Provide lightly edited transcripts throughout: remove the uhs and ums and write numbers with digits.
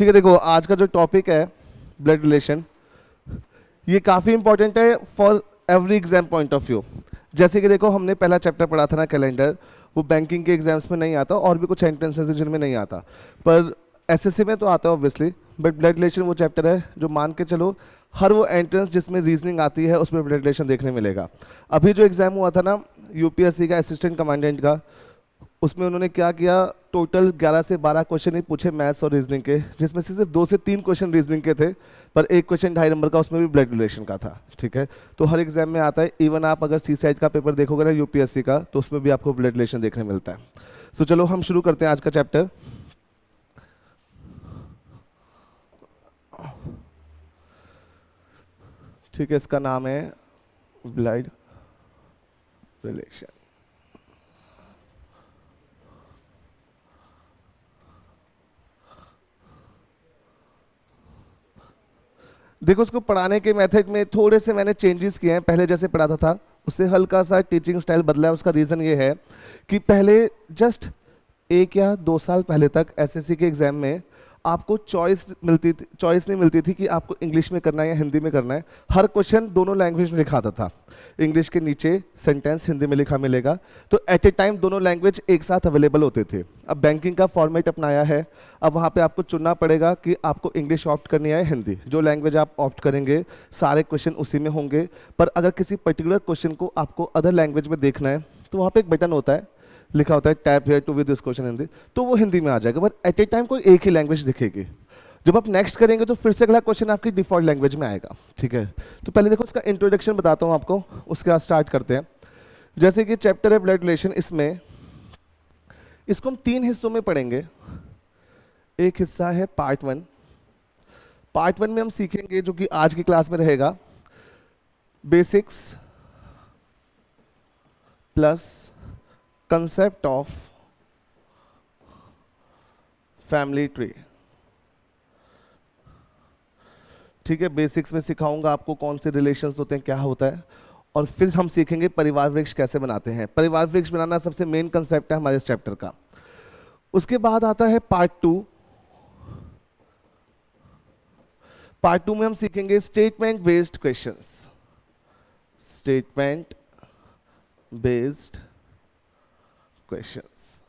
ठीक है, देखो आज का जो टॉपिक है ब्लड रिलेशन, ये काफ़ी इंपॉर्टेंट है for every exam point of view. जैसे कि देखो हमने पहला चैप्टर पढ़ा था ना कैलेंडर, वो बैंकिंग के एग्जाम्स में नहीं आता और भी कुछ एंट्रेंसेस हैं जिनमें नहीं आता, पर एसएससी में तो आता है ऑब्वियसली। बट ब्लड रिलेशन वो चैप्टर है जो मान के चलो हर वो एंट्रेंस जिसमें रीजनिंग आती है उसमें ब्लड रिलेशन देखने मिलेगा। अभी जो एग्जाम हुआ था ना यूपीएससी का असिस्टेंट कमांडेंट का, उसमें उन्होंने क्या किया, टोटल 11 से 12 क्वेश्चन ही पूछे मैथ्स और रीजनिंग के, जिसमें से सिर्फ 2 से 3 क्वेश्चन रीजनिंग के थे, पर एक क्वेश्चन 2.5 नंबर का उसमें भी ब्लड रिलेशन का था। ठीक है, तो हर एग्जाम में आता है। इवन आप अगर सी साइड का पेपर देखोगे ना यूपीएससी का, तो उसमें भी आपको ब्लड रिलेशन देखने मिलता है। तो चलो हम शुरू करते हैं आज का चैप्टर। ठीक है, इसका नाम है ब्लड रिलेशन। देखो उसको पढ़ाने के मेथड में थोड़े से मैंने चेंजेस किए हैं, पहले जैसे पढ़ाता था उससे हल्का सा टीचिंग स्टाइल बदला है। उसका रीज़न ये है कि पहले जस्ट 1 या 2 साल पहले तक एसएससी के एग्जाम में आपको चॉइस नहीं मिलती थी कि आपको इंग्लिश में करना है या हिंदी में करना है। हर क्वेश्चन दोनों लैंग्वेज में लिखाता था, इंग्लिश के नीचे सेंटेंस हिंदी में लिखा मिलेगा, तो एट ए टाइम दोनों लैंग्वेज एक साथ अवेलेबल होते थे। अब बैंकिंग का फॉर्मेट अपनाया है, अब वहाँ पे आपको चुनना पड़ेगा कि आपको इंग्लिश ऑप्ट करनी है या हिंदी। जो लैंग्वेज आप ऑप्ट करेंगे सारे क्वेश्चन उसी में होंगे, पर अगर किसी पर्टिकुलर क्वेश्चन को आपको अदर लैंग्वेज में देखना है तो वहाँ पे एक बटन होता है, लिखा होता है tap here to with this question Hindi, तो वो हिंदी में आ जाएगा, पर एट ए टाइम कोई एक ही लैंग्वेज दिखेगी। जब आप नेक्स्ट करेंगे तो फिर से अगला क्वेश्चन आपकी डिफॉल्ट लैंग्वेज में आएगा। ठीक है, तो पहले देखो इसका इंट्रोडक्शन बताता हूँ आपको, उसके बाद स्टार्ट करते हैं। जैसे कि चैप्टर है ब्लड रिलेशन, इसमें इसको हम 3 हिस्सों में पढ़ेंगे। एक हिस्सा है पार्ट 1। पार्ट 1 में हम सीखेंगे, जो कि आज की क्लास में रहेगा, basics plus concept of family tree. ठीक है, बेसिक्स में सिखाऊंगा आपको कौन से रिलेशंस होते हैं, क्या होता है, और फिर हम सीखेंगे परिवार वृक्ष कैसे बनाते हैं। परिवार वृक्ष बनाना सबसे मेन कंसेप्ट है हमारे इस चैप्टर का। उसके बाद आता है पार्ट 2। पार्ट 2 में हम सीखेंगे statement based questions. Statement based questions.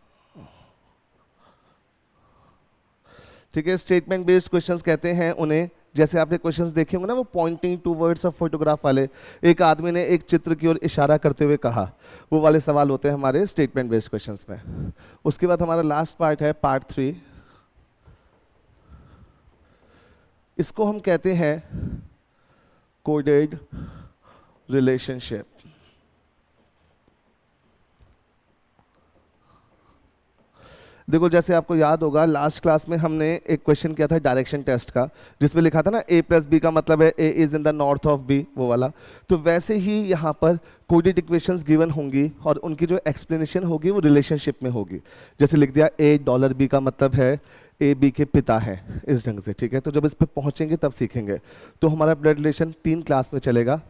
ठीक है, स्टेटमेंट बेस्ड क्वेश्चंस कहते हैं उन्हें, जैसे आपने क्वेश्चंस देखे होंगे ना वो पॉइंटिंग टूवर्ड्स ऑफ फोटोग्राफ वाले, एक आदमी ने एक चित्र की ओर इशारा करते हुए कहा, वो वाले सवाल होते हैं हमारे स्टेटमेंट बेस्ड क्वेश्चंस में। उसके बाद हमारा लास्ट पार्ट है पार्ट 3। इसको हम कहते हैं कोडेड रिलेशनशिप। देखो जैसे आपको याद होगा लास्ट क्लास में हमने एक क्वेश्चन किया था डायरेक्शन टेस्ट का, जिसमें लिखा था ना a प्लस बी का मतलब है a is in the north of b, वो वाला। तो वैसे ही यहाँ पर कोडेड इक्वेशंस गिवन होंगी और उनकी जो एक्सप्लेनेशन होगी वो रिलेशनशिप में होगी। जैसे लिख दिया $a का मतलब है a b के पिता हैं, इस ढंग से। ठीक है, तो जब इस पर पहुँचेंगे तब सीखेंगे। तो हमारा ब्लड रिलेशन 3 क्लास में चलेगा।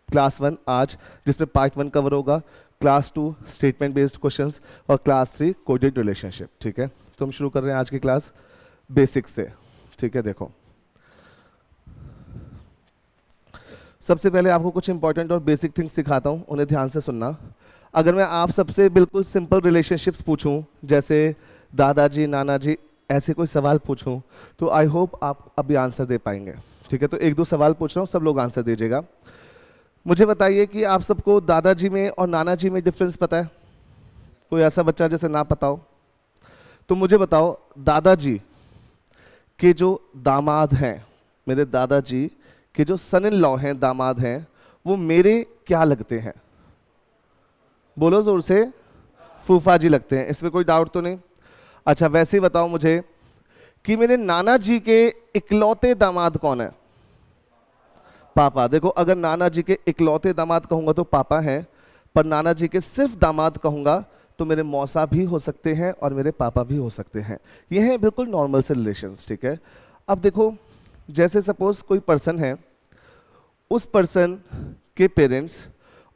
क्लास 1 आज, जिसमें पार्ट 1 कवर होगा, क्लास 2 स्टेटमेंट बेस्ड क्वेश्चंस, और क्लास 3 कोडेड रिलेशनशिप। ठीक है, तो हम शुरू कर रहे हैं आज की क्लास बेसिक्स से। ठीक है, देखो सबसे पहले आपको कुछ इंपॉर्टेंट और बेसिक थिंग्स सिखाता हूँ, उन्हें ध्यान से सुनना। अगर मैं आप सबसे बिल्कुल सिंपल रिलेशनशिप्स पूछूं, जैसे दादाजी नाना जी, ऐसे कोई सवाल पूछूं, तो आई होप आप अभी आंसर दे पाएंगे। ठीक है, तो 1-2 सवाल पूछ रहा हूँ, सब लोग आंसर दीजिएगा। मुझे बताइए कि आप सबको दादाजी में और नाना जी में डिफरेंस पता है? कोई ऐसा बच्चा जैसे ना पता हो? तो मुझे बताओ, दादाजी के जो दामाद हैं, मेरे दादाजी के जो सन इन लॉ हैं, दामाद हैं, वो मेरे क्या लगते हैं? बोलो जोर से। फूफा जी लगते हैं, इसमें कोई डाउट तो नहीं? अच्छा, वैसे ही बताओ मुझे कि मेरे नाना जी के इकलौते दामाद कौन है? पापा। देखो अगर नाना जी के इकलौते दामाद कहूंगा तो पापा हैं, पर नाना जी के सिर्फ दामाद कहूंगा तो मेरे मौसा भी हो सकते हैं और मेरे पापा भी हो सकते हैं। ये हैं बिल्कुल नॉर्मल से रिलेशंस। ठीक है, अब देखो जैसे सपोज कोई पर्सन है, उस पर्सन के पेरेंट्स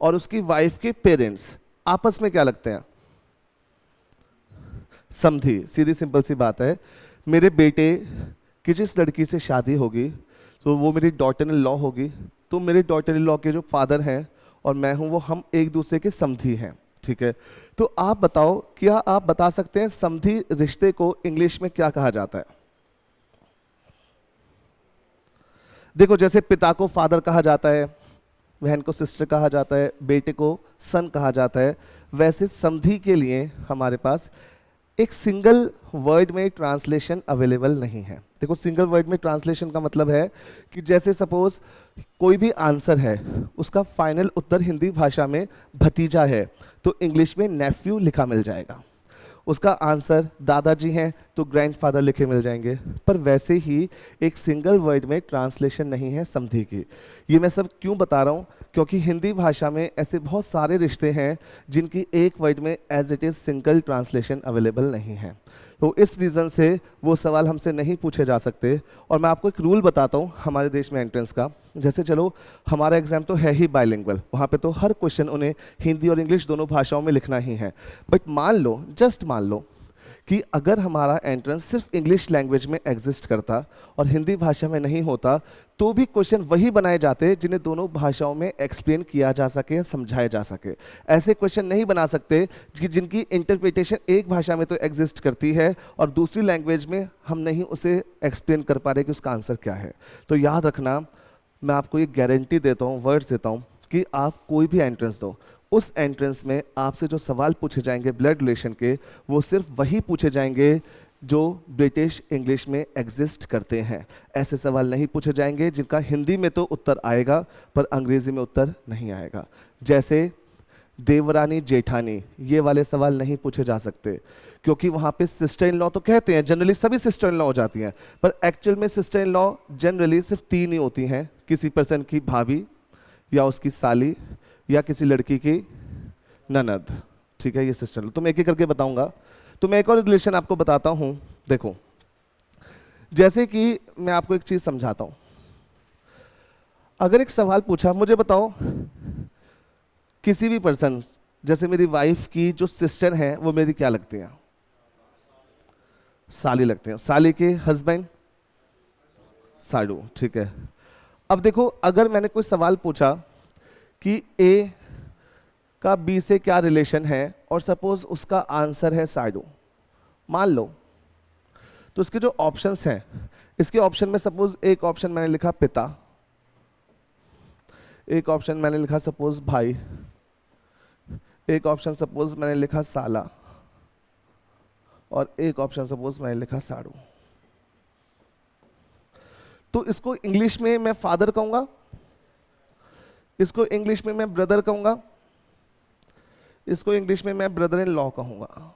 और उसकी वाइफ के पेरेंट्स आपस में क्या लगते हैं? समधी। सीधी सिंपल सी बात है, मेरे बेटे कि जिस लड़की से शादी होगी तो वो मेरी डॉटर इन लॉ होगी, तो मेरे डॉटर इन लॉ के जो फादर हैं और मैं हूँ वो हम एक दूसरे के समधी हैं, ठीक है। तो आप बताओ, क्या आप बता सकते हैं समधी रिश्ते को इंग्लिश में क्या कहा जाता है? देखो, जैसे पिता को फादर कहा जाता है, बहन को सिस्टर कहा जाता है, बेटे को सन कहा जाता है, वैसे समधी के लिए हमारे पास एक सिंगल वर्ड में ट्रांसलेशन अवेलेबल नहीं है। देखो, सिंगल वर्ड में ट्रांसलेशन का मतलब है कि जैसे सपोज कोई भी आंसर है, उसका फाइनल उत्तर हिंदी भाषा में भतीजा है, तो इंग्लिश में नेफ्यू लिखा मिल जाएगा। उसका आंसर दादाजी हैं तो ग्रैंडफादर लिखे मिल जाएंगे। पर वैसे ही एक सिंगल वर्ड में ट्रांसलेशन नहीं है समधी की। ये मैं सब क्यों बता रहा हूँ? क्योंकि हिंदी भाषा में ऐसे बहुत सारे रिश्ते हैं जिनकी एक वर्ड में as it is single translation available नहीं है। तो इस रीज़न से वो सवाल हमसे नहीं पूछे जा सकते। और मैं आपको एक रूल बताता हूँ हमारे देश में एंट्रेंस का। जैसे चलो, हमारा एग्जाम तो है ही बाइलिंगुअल, वहाँ पे तो हर क्वेश्चन उन्हें हिंदी और इंग्लिश दोनों भाषाओं में लिखना ही है। बट मान लो, जस्ट मान लो कि अगर हमारा एंट्रेंस सिर्फ इंग्लिश लैंग्वेज में एग्जिस्ट करता और हिंदी भाषा में नहीं होता, तो भी क्वेश्चन वही बनाए जाते जिन्हें दोनों भाषाओं में एक्सप्लेन किया जा सके, समझाया जा सके। ऐसे क्वेश्चन नहीं बना सकते कि जिनकी इंटरप्रिटेशन एक भाषा में तो एग्जिस्ट करती है और दूसरी लैंग्वेज में हम नहीं उसे एक्सप्लेन कर पा रहे कि उसका आंसर क्या है। तो याद रखना, मैं आपको ये गारंटी देता हूँ, वर्ड्स देता हूँ कि आप कोई भी एंट्रेंस दो, उस एंट्रेंस में आपसे जो सवाल पूछे जाएंगे ब्लड रिलेशन के, वो सिर्फ वही पूछे जाएंगे जो ब्रिटिश इंग्लिश में एग्जिस्ट करते हैं। ऐसे सवाल नहीं पूछे जाएंगे जिनका हिंदी में तो उत्तर आएगा पर अंग्रेजी में उत्तर नहीं आएगा। जैसे देवरानी जेठानी, ये वाले सवाल नहीं पूछे जा सकते क्योंकि वहाँ पे सिस्टर इन लॉ तो कहते हैं, जनरली सभी सिस्टर इन लॉ हो जाती हैं, पर एक्चुअल में सिस्टर इन लॉ जनरली सिर्फ 3 ही होती हैं, किसी पर्सन की भाभी या उसकी साली या किसी लड़की की ननद, ठीक है। ये सिस्टर, तो मैं एक एक करके बताऊंगा। तो मैं एक और रिलेशन आपको बताता हूं। देखो, जैसे कि मैं आपको एक चीज समझाता हूं। अगर एक सवाल पूछा, मुझे बताओ किसी भी पर्सन, जैसे मेरी वाइफ की जो सिस्टर हैं वो मेरी क्या लगती हैं? साली लगते हैं। साली के हस्बैंड साडू, ठीक है। अब देखो, अगर मैंने कोई सवाल पूछा कि ए का बी से क्या रिलेशन है और सपोज उसका आंसर है साडू, मान लो, तो इसके जो ऑप्शंस हैं, इसके ऑप्शन में सपोज एक ऑप्शन मैंने लिखा पिता, एक ऑप्शन मैंने लिखा सपोज भाई, एक ऑप्शन सपोज मैंने लिखा साला, और एक ऑप्शन सपोज मैंने लिखा साडू। तो इसको इंग्लिश में मैं फादर कहूंगा, इसको इंग्लिश में मैं ब्रदर कहूंगा, इसको इंग्लिश में मैं ब्रदर इन लॉ कहूंगा,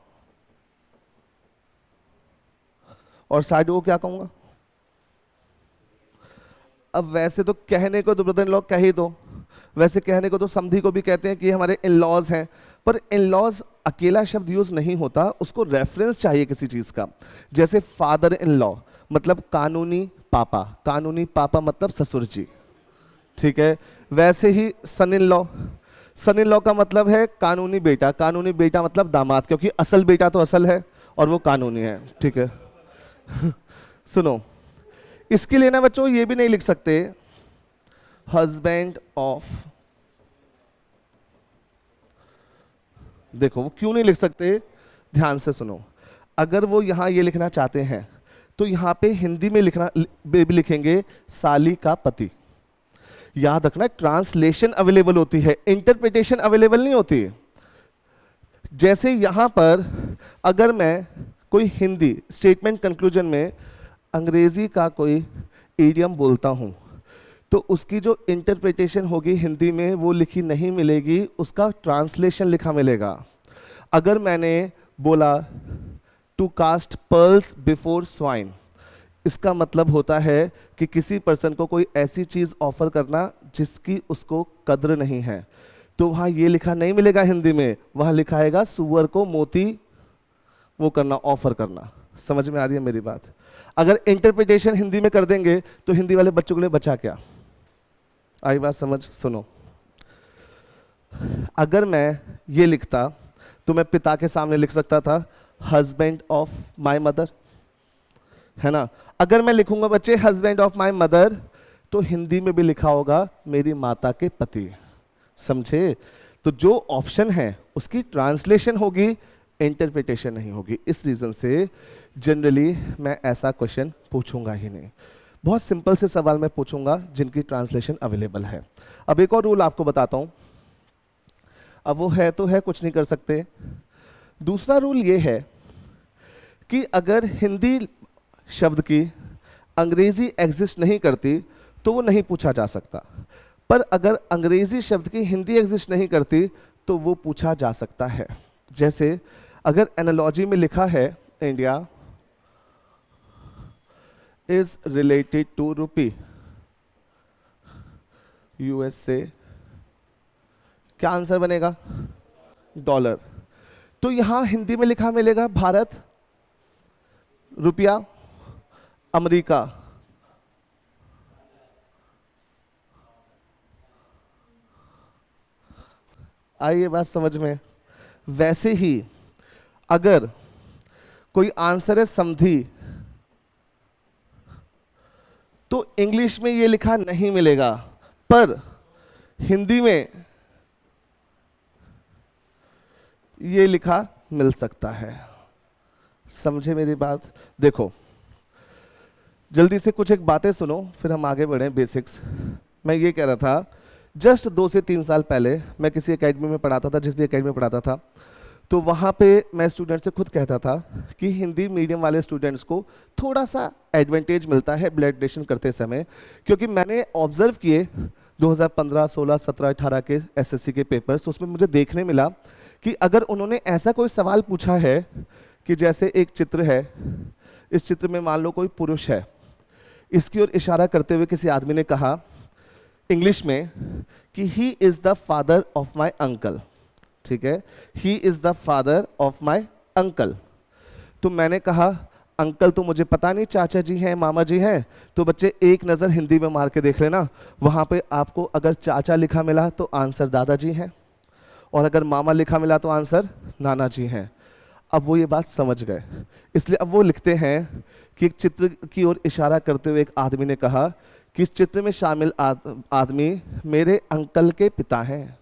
और साडू को क्या कहूंगा? अब वैसे तो कहने को तो ब्रदर इन लॉ कह ही दो, वैसे कहने को तो समधी को भी कहते हैं कि हमारे इन लॉज हैं, पर इन लॉज अकेला शब्द यूज नहीं होता, उसको रेफरेंस चाहिए किसी चीज का। जैसे फादर इन लॉ मतलब कानूनी पापा, कानूनी पापा मतलब ससुर जी, ठीक है। वैसे ही सन in law, sun in law का मतलब है कानूनी बेटा, कानूनी बेटा मतलब दामाद, क्योंकि असल बेटा तो असल है और वो कानूनी है, ठीक है। सुनो, इसके लिए ना बच्चों ये भी नहीं लिख सकते हस्बैंड ऑफ। देखो, वो क्यों नहीं लिख सकते, ध्यान से सुनो। अगर वो यहां ये लिखना चाहते हैं तो यहां पे हिंदी में लिखना भी लिखेंगे साली का पति। याद रखना, ट्रांसलेशन अवेलेबल होती है, इंटरप्रिटेशन अवेलेबल नहीं होती। जैसे यहां पर अगर मैं कोई हिंदी स्टेटमेंट कंक्लूजन में अंग्रेजी का कोई इडियम बोलता हूं, तो उसकी जो इंटरप्रिटेशन होगी हिंदी में वो लिखी नहीं मिलेगी, उसका ट्रांसलेशन लिखा मिलेगा। अगर मैंने बोला to cast pearls before swine, इसका मतलब होता है कि किसी पर्सन को कोई ऐसी चीज़ ऑफर करना जिसकी उसको कद्र नहीं है, तो वहाँ ये लिखा नहीं मिलेगा हिंदी में, वहाँ लिखा आएगा सुअर को मोती वो करना, ऑफर करना। समझ में आ रही है मेरी बात? अगर इंटरप्रिटेशन हिंदी में कर देंगे तो हिंदी वाले बच्चों के लिए बचा क्या? आई बात समझ? सुनो, अगर मैं ये लिखता तो मैं पिता के सामने लिख सकता था हस्बैंड ऑफ माई मदर, है ना। अगर मैं लिखूंगा बच्चे हस्बैंड ऑफ माय मदर, तो हिंदी में भी लिखा होगा मेरी माता के पति, समझे। तो जो ऑप्शन है उसकी ट्रांसलेशन होगी, इंटरप्रिटेशन नहीं होगी। इस रीजन से जनरली मैं ऐसा क्वेश्चन पूछूंगा ही नहीं। बहुत सिंपल से सवाल मैं पूछूंगा जिनकी ट्रांसलेशन अवेलेबल है। अब एक और रूल आपको बताता हूं, अब वो है तो है, कुछ नहीं कर सकते। दूसरा रूल ये है कि अगर हिंदी शब्द की अंग्रेजी एग्जिस्ट नहीं करती तो वो नहीं पूछा जा सकता, पर अगर अंग्रेजी शब्द की हिंदी एग्जिस्ट नहीं करती तो वो पूछा जा सकता है। जैसे अगर एनालॉजी में लिखा है इंडिया इज रिलेटेड टू रूपी, यूएसए, क्या आंसर बनेगा? डॉलर। तो यहां हिंदी में लिखा मिलेगा भारत, रुपया, अमेरिका। आइए बात समझ में। वैसे ही अगर कोई आंसर है समधी, तो इंग्लिश में ये लिखा नहीं मिलेगा, पर हिंदी में ये लिखा मिल सकता है। समझे मेरी बात? देखो जल्दी से कुछ एक बातें सुनो, फिर हम आगे बढ़ें बेसिक्स। मैं ये कह रहा था, जस्ट 2 से 3 साल पहले मैं किसी एकेडमी में पढ़ाता था, जिस भी एकेडमी में पढ़ाता था, तो वहाँ पे मैं स्टूडेंट से खुद कहता था कि हिंदी मीडियम वाले स्टूडेंट्स को थोड़ा सा एडवांटेज मिलता है ब्लड डोनेशन करते समय, क्योंकि मैंने ऑब्जर्व किए 2015, 16, 17, 18 के एसएससी के पेपर्स, तो उसमें मुझे देखने मिला कि अगर उन्होंने ऐसा कोई सवाल पूछा है कि जैसे एक चित्र है, इस चित्र में मान लो कोई पुरुष है, इसकी ओर इशारा करते हुए किसी आदमी ने कहा इंग्लिश में कि he is the father of my uncle, ठीक है, he is the father of my uncle. तो मैंने कहा अंकल तो मुझे पता नहीं, चाचा जी हैं, मामा जी हैं, तो बच्चे एक नज़र हिंदी में मार के देख लेना, वहाँ पे आपको अगर चाचा लिखा मिला तो आंसर दादाजी हैं, और अगर मामा लिखा मिला तो आंसर नाना जी हैं। अब वो ये बात समझ गए, इसलिए अब वो लिखते हैं कि एक चित्र की ओर इशारा करते हुए एक आदमी ने कहा कि इस चित्र में शामिल आदमी मेरे अंकल के पिता हैं।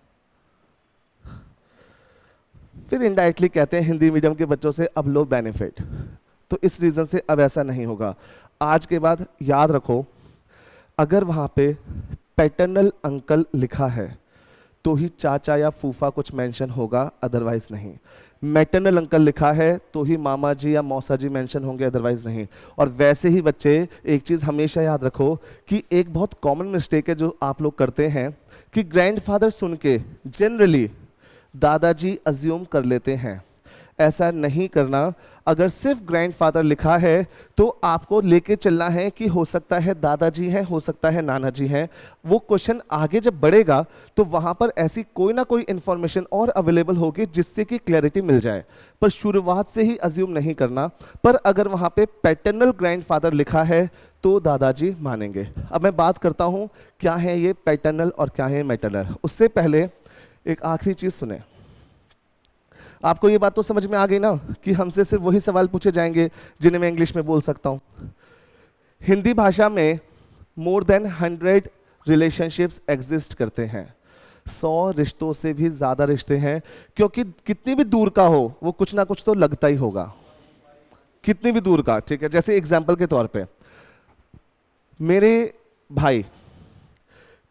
फिर इनडायरेक्टली कहते हैं हिंदी मीडियम के बच्चों से अब लो बेनिफिट। तो इस रीजन से अब ऐसा नहीं होगा। आज के बाद याद रखो, अगर वहां पे पैटर्नल अंकल लिखा है तो ही चाचा या फूफा कुछ मेंशन होगा, अदरवाइज नहीं। मैटरनल अंकल लिखा है तो ही मामा जी या मौसा जी मेंशन होंगे, अदरवाइज नहीं। और वैसे ही बच्चे एक चीज़ हमेशा याद रखो कि एक बहुत कॉमन मिस्टेक है जो आप लोग करते हैं कि ग्रैंडफादर सुन के जनरली दादाजी अज्यूम कर लेते हैं। ऐसा नहीं करना। अगर सिर्फ ग्रैंडफादर लिखा है तो आपको लेके चलना है कि हो सकता है दादाजी हैं, हो सकता है नाना जी हैं। वो क्वेश्चन आगे जब बढ़ेगा तो वहाँ पर ऐसी कोई ना कोई इंफॉर्मेशन और अवेलेबल होगी जिससे कि क्लैरिटी मिल जाए, पर शुरुआत से ही अज्यूम नहीं करना। पर अगर वहाँ पे पैटर्नल ग्रैंडफादर लिखा है तो दादाजी मानेंगे। अब मैं बात करता हूँ क्या है ये पैटर्नल और क्या है मैटरनल। उससे पहले एक आखिरी चीज़ सुने। आपको ये बात तो समझ में आ गई ना कि हमसे सिर्फ वही सवाल पूछे जाएंगे जिन्हें मैं इंग्लिश में बोल सकता हूँ। हिंदी भाषा में मोर देन 100 रिलेशनशिप्स एग्जिस्ट करते हैं। 100 रिश्तों से भी ज़्यादा रिश्ते हैं, क्योंकि कितनी भी दूर का हो वो कुछ ना कुछ तो लगता ही होगा, कितनी भी दूर का। ठीक है, जैसे एग्जाम्पल के तौर पे मेरे भाई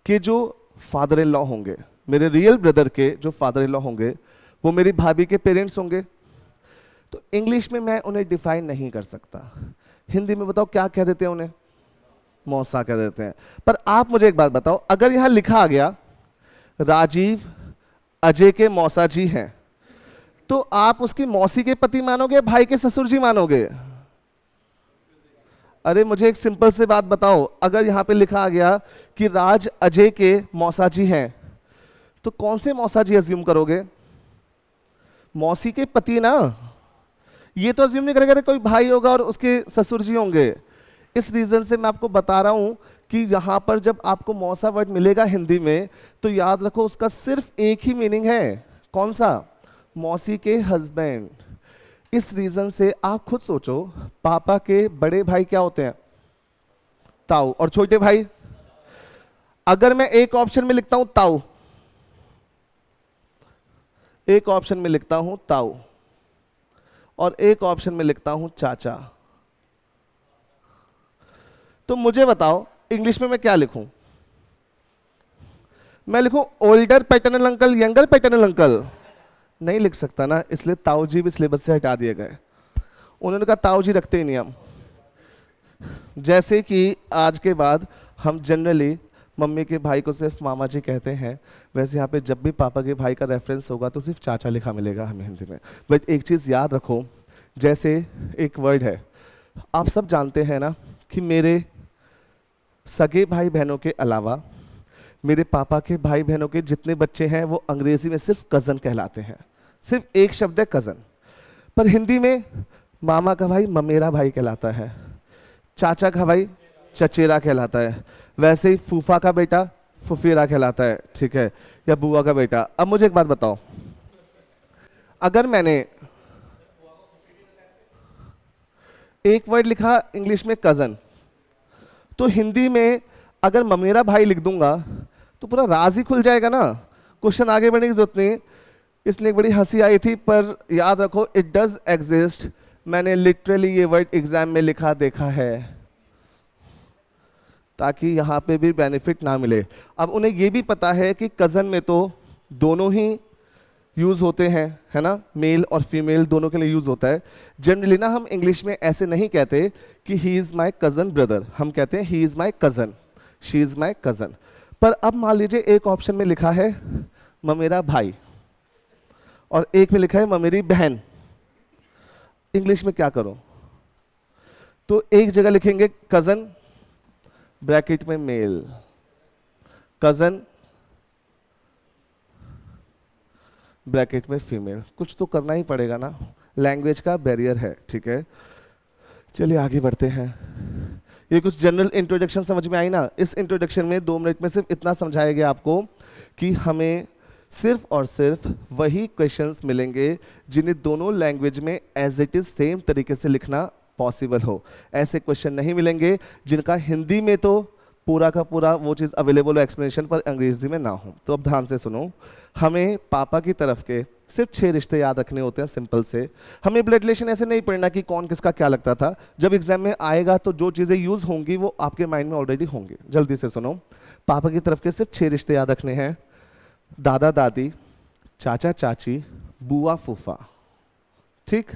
के जो फादर इन लॉ होंगे, मेरे रियल ब्रदर के जो फादर इन लॉ होंगे, वो मेरी भाभी के पेरेंट्स होंगे। तो इंग्लिश में मैं उन्हें डिफाइन नहीं कर सकता। हिंदी में बताओ क्या कह देते हैं उन्हें? मौसा कह देते हैं। पर आप मुझे एक बात बताओ, अगर यहां लिखा आ गया राजीव अजय के मौसा जी हैं, तो आप उसकी मौसी के पति मानोगे, भाई के ससुर जी मानोगे? अरे मुझे एक सिंपल से बात बताओ, अगर यहां पे लिखा आ गया कि राज अजय के मौसा जी हैं, तो कौन से मौसा जी अज्यूम करोगे? मौसी के पति ना। ये तो अज्यूम नहीं करेगा कोई भाई होगा और उसके ससुर जी होंगे। इस रीजन से मैं आपको बता रहा हूं कि यहां पर जब आपको मौसा वर्ड मिलेगा हिंदी में तो याद रखो उसका सिर्फ एक ही मीनिंग है। कौन सा? मौसी के हस्बैंड। इस रीजन से आप खुद सोचो, पापा के बड़े भाई क्या होते हैं? ताऊ। और छोटे भाई? अगर मैं एक ऑप्शन में लिखता हूं ताऊ, एक ऑप्शन में लिखता हूं ताऊ, और एक ऑप्शन में लिखता हूं चाचा, तो मुझे बताओ इंग्लिश में मैं क्या लिखूं? मैं लिखूं older paternal uncle, younger paternal uncle? नहीं लिख सकता ना, इसलिए ताऊ जी भी सिलेबस से हटा दिए गए। उन्होंने कहा ताऊ जी रखते ही नहीं हम। जैसे कि आज के बाद हम जनरली मम्मी के भाई को सिर्फ मामा जी कहते हैं, वैसे यहाँ पे जब भी पापा के भाई का रेफरेंस होगा तो सिर्फ चाचा लिखा मिलेगा हमें हिंदी में। बट एक चीज़ याद रखो, जैसे एक वर्ड है, आप सब जानते हैं ना कि मेरे सगे भाई बहनों के अलावा मेरे पापा के भाई बहनों के जितने बच्चे हैं वो अंग्रेजी में सिर्फ कज़न कहलाते हैं। सिर्फ एक शब्द है कज़न, पर हिंदी में मामा का भाई ममेरा भाई कहलाता है, चाचा का भाई चचेरा कहलाता है, वैसे ही फूफा का बेटा फुफेरा कहलाता है, ठीक है, या बुआ का बेटा। अब मुझे एक बात बताओ, अगर मैंने एक वर्ड लिखा इंग्लिश में कज़न, तो हिंदी में अगर ममेरा भाई लिख दूंगा तो पूरा राज ही खुल जाएगा ना, क्वेश्चन आगे बढ़ने की जरूरत नहीं। इसलिए एक बड़ी हंसी आई थी, पर याद रखो इट डज एग्जिस्ट। मैंने लिटरली ये वर्ड एग्जाम में लिखा देखा है, ताकि यहाँ पे भी बेनिफिट ना मिले। अब उन्हें ये भी पता है कि कज़न में तो दोनों ही यूज़ होते हैं, है ना, मेल और फीमेल दोनों के लिए यूज़ होता है। जनरली ना हम इंग्लिश में ऐसे नहीं कहते कि he is my cousin brother, हम कहते हैं he is my cousin, she is my cousin. पर अब मान लीजिए एक ऑप्शन में लिखा है ममेरा भाई और एक में लिखा है ममेरी बहन, इंग्लिश में क्या करो? तो एक जगह लिखेंगे कज़न ब्रैकेट में मेल, कज़न ब्रैकेट में फीमेल। कुछ तो करना ही पड़ेगा ना, लैंग्वेज का बैरियर है, ठीक है। चलिए आगे बढ़ते हैं। ये कुछ जनरल इंट्रोडक्शन समझ में आई ना? इस इंट्रोडक्शन में 2 मिनट में सिर्फ इतना समझाया गया आपको कि हमें सिर्फ और सिर्फ वही क्वेश्चंस मिलेंगे जिन्हें दोनों लैंग्वेज में एज इट इज सेम तरीके से लिखना पॉसिबल हो। ऐसे क्वेश्चन नहीं मिलेंगे जिनका हिंदी में तो पूरा का पूरा वो चीज़ अवेलेबल हो एक्सप्लेनेशन, पर अंग्रेजी में ना हो। तो अब ध्यान से सुनो, हमें पापा की तरफ के सिर्फ 6 रिश्ते याद रखने होते हैं सिंपल से। हमें ब्लड रिलेशन ऐसे नहीं पढ़ना कि कौन किसका क्या लगता था। जब एग्जाम में आएगा तो जो चीज़ें यूज़ होंगी वो आपके माइंड में ऑलरेडी होंगी। जल्दी से सुनो, पापा की तरफ के सिर्फ 6 रिश्ते याद रखने हैं, दादा दादी, चाचा चाची, बुआ फूफा, ठीक।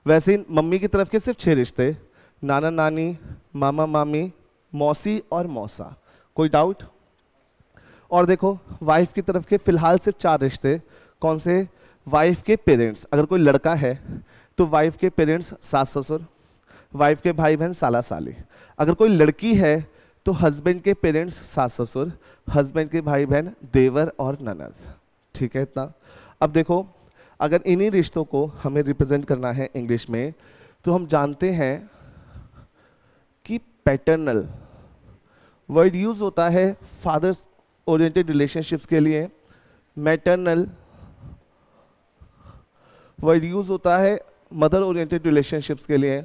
वैसे ही मम्मी की तरफ के सिर्फ 6 रिश्ते, नाना नानी, मामा मामी, मौसी और मौसा। कोई डाउट? और देखो वाइफ की तरफ के फिलहाल सिर्फ 4 रिश्ते, कौन से? वाइफ के पेरेंट्स, अगर कोई लड़का है तो वाइफ के पेरेंट्स सास ससुर, वाइफ के भाई बहन साला साली। अगर कोई लड़की है तो हस्बैंड के पेरेंट्स सास ससुर, हस्बैंड के भाई बहन देवर और ननद, ठीक है इतना। अब देखो अगर इन्हीं रिश्तों को हमें रिप्रेजेंट करना है इंग्लिश में तो हम जानते हैं कि पैटर्नल वर्ड यूज होता है फादर्स ओरिएंटेड रिलेशनशिप्स के लिए, मैटर्नल वर्ड यूज होता है मदर ओरिएंटेड रिलेशनशिप्स के लिए,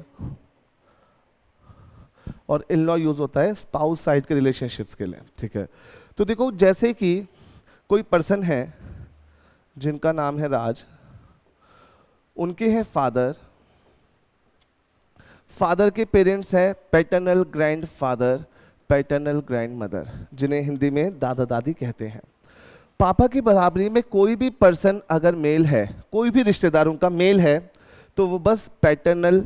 और इन लॉ यूज होता है स्पाउस साइड के रिलेशनशिप्स के लिए, ठीक है। तो देखो जैसे कि कोई पर्सन है जिनका नाम है राज, उनके हैं फादर, फादर के पेरेंट्स हैं paternal grand father, paternal grand mother, जिन्हें हिंदी में दादा दादी कहते हैं। पापा की बराबरी में कोई भी पर्सन अगर मेल है, कोई भी रिश्तेदार उनका मेल है, तो वो बस पैटर्नल